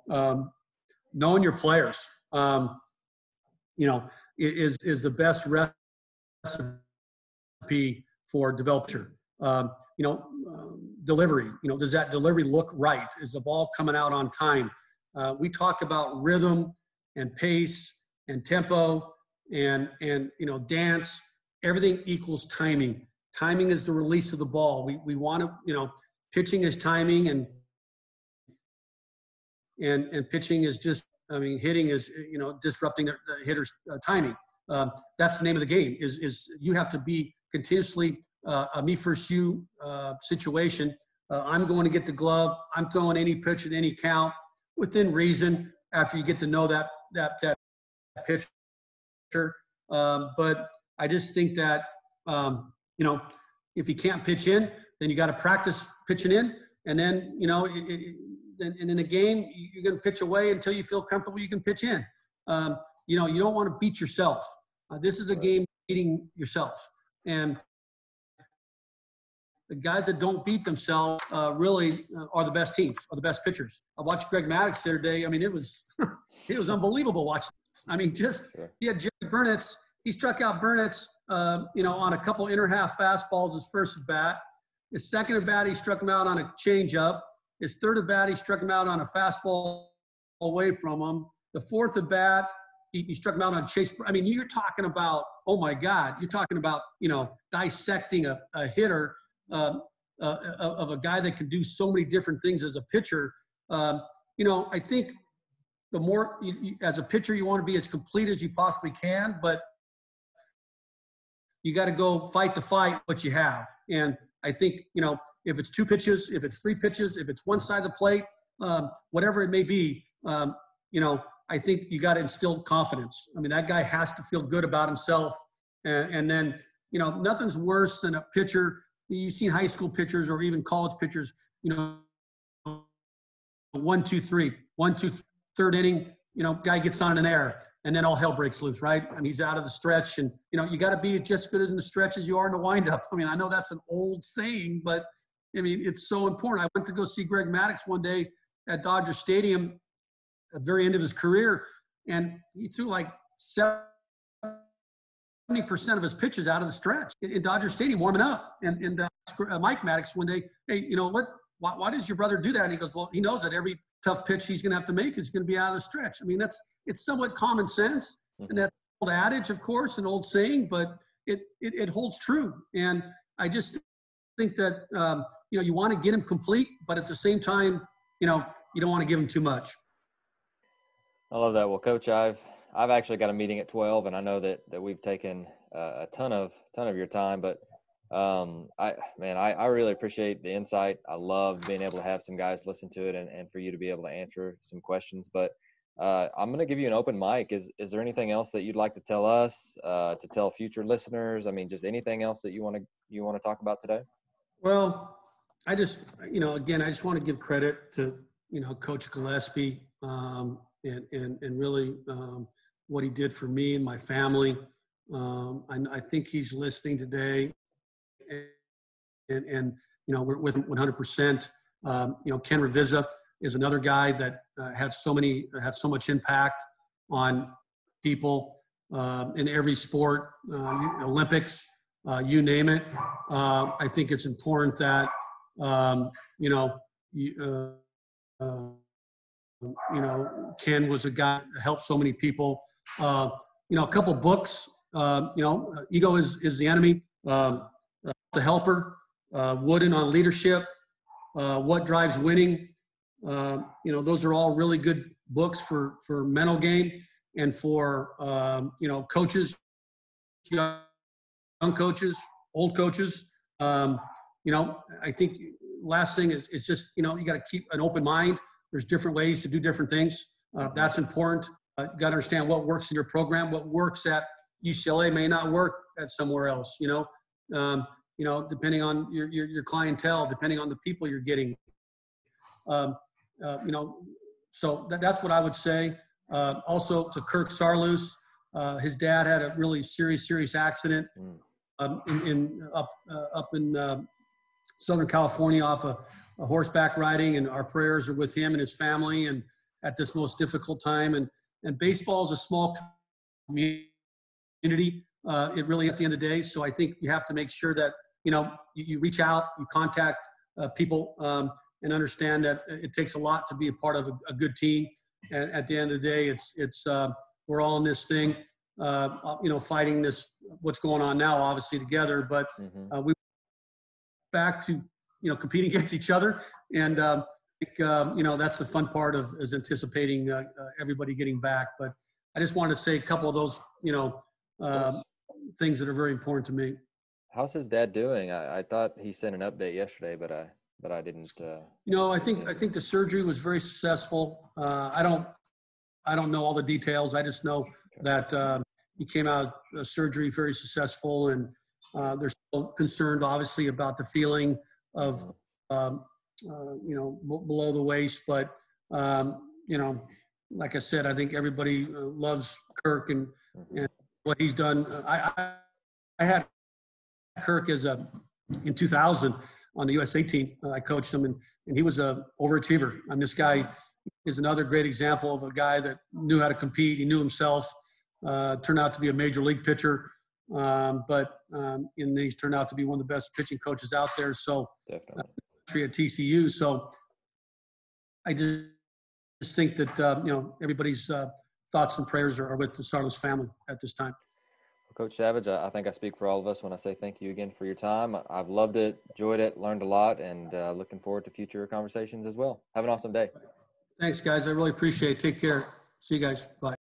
S2: Knowing your players, you know, is the best recipe for developer. Delivery. You know, does that delivery look right? Is the ball coming out on time? We talk about rhythm and pace and tempo and dance. Everything equals timing. Timing is the release of the ball. We want to, pitching is timing and pitching is just, hitting is, disrupting the hitter's timing. That's the name of the game is you have to be continuously a me first you situation. I'm going to get the glove. I'm throwing any pitch at any count within reason after you get to know that pitcher. But I just think that, if you can't pitch in, then you got to practice pitching in. And then, and in a game, you're going to pitch away until you feel comfortable you can pitch in. You don't want to beat yourself. This is a game beating yourself. And the guys that don't beat themselves really are the best teams, are the best pitchers. I watched Greg Maddux the other day. It was it was unbelievable watching this. He had Jerry Burnitz. He struck out Burnitz, on a couple inner half fastballs his first at bat. His second at bat, he struck him out on a changeup. His third at bat, he struck him out on a fastball away from him. The fourth at bat, he struck him out on a chase. You're talking about, oh my God, you're talking about, dissecting a hitter of a guy that can do so many different things as a pitcher. I think the more as a pitcher, you want to be as complete as you possibly can, but you got to go fight the fight what you have. And I think, if it's 2 pitches, if it's 3 pitches, if it's one side of the plate, whatever it may be, I think you got to instill confidence. That guy has to feel good about himself. And then, nothing's worse than a pitcher. You've seen high school pitchers or even college pitchers, 1, 2, 3, 1, 2, third inning, guy gets on an error and then all hell breaks loose, right? And he's out of the stretch and, you got to be just as good in the stretch as you are in the windup. I know that's an old saying, but it's so important. I went to go see Greg Maddux one day at Dodger Stadium at the very end of his career, and he threw like 70% of his pitches out of the stretch in Dodger Stadium warming up. And Mike Maddux one day, hey, why does your brother do that? And he goes, well, he knows that every tough pitch he's going to have to make is going to be out of the stretch. It's somewhat common sense, and that's an old adage, of course, an old saying, but it holds true. And I just think that, you want to get him complete, but at the same time, you don't want to give him too much.
S3: I love that. Well, Coach, I've actually got a meeting at 12, and I know that we've taken a ton of your time, but I really appreciate the insight. I love being able to have some guys listen to it and for you to be able to answer some questions. But I'm going to give you an open mic. Is there anything else that you'd like to tell us, to tell future listeners? Just anything else that you want to talk about today?
S2: Well, I just, again, I just want to give credit to, Coach Gillespie and really what he did for me and my family. I think he's listening today. And we're with him 100%. Ken Ravizza is another guy that had so much impact on people in every sport, Olympics, you name it. I think it's important that Ken was a guy that helped so many people. A couple books. Ego is the enemy. The Helper, Wooden on leadership, What Drives Winning. Those are all really good books for mental game and for, coaches, young coaches, old coaches. I think last thing is just, you got to keep an open mind. There's different ways to do different things. That's important. You got to understand what works in your program. What works at UCLA may not work at somewhere else, depending on your clientele, depending on the people you're getting. So that's what I would say. Also to Kirk Sarloos, his dad had a really serious accident up in Southern California off a horseback riding, and our prayers are with him and his family and at this most difficult time. And baseball is a small community. It really at the end of the day. So I think you have to make sure that, you reach out, you contact people and understand that it takes a lot to be a part of a good team. And at the end of the day, it's we're all in this thing, fighting this, what's going on now, obviously together, but we back to, competing against each other. And I think, that's the fun part of is anticipating everybody getting back. But I just wanted to say a couple of those, things that are very important to me.
S3: How's his dad doing? I thought he sent an update yesterday, but I didn't.
S2: I think the surgery was very successful. I don't know all the details. I just know that he came out of surgery very successful, and they're still concerned, obviously, about the feeling of below the waist. But like I said, I think everybody loves Kirk and what he's done. I had Kirk in 2000 on the USA team. I coached him, and he was a overachiever. And this guy is another great example of a guy that knew how to compete. He knew himself. Turned out to be a major league pitcher, but he's turned out to be one of the best pitching coaches out there. So definitely at TCU. So I just think that everybody's thoughts and prayers are with the Sarlos family at this time.
S3: Coach Savage, I think I speak for all of us when I say thank you again for your time. I've loved it, enjoyed it, learned a lot, and looking forward to future conversations as well. Have an awesome day.
S2: Thanks, guys. I really appreciate it. Take care. See you guys. Bye.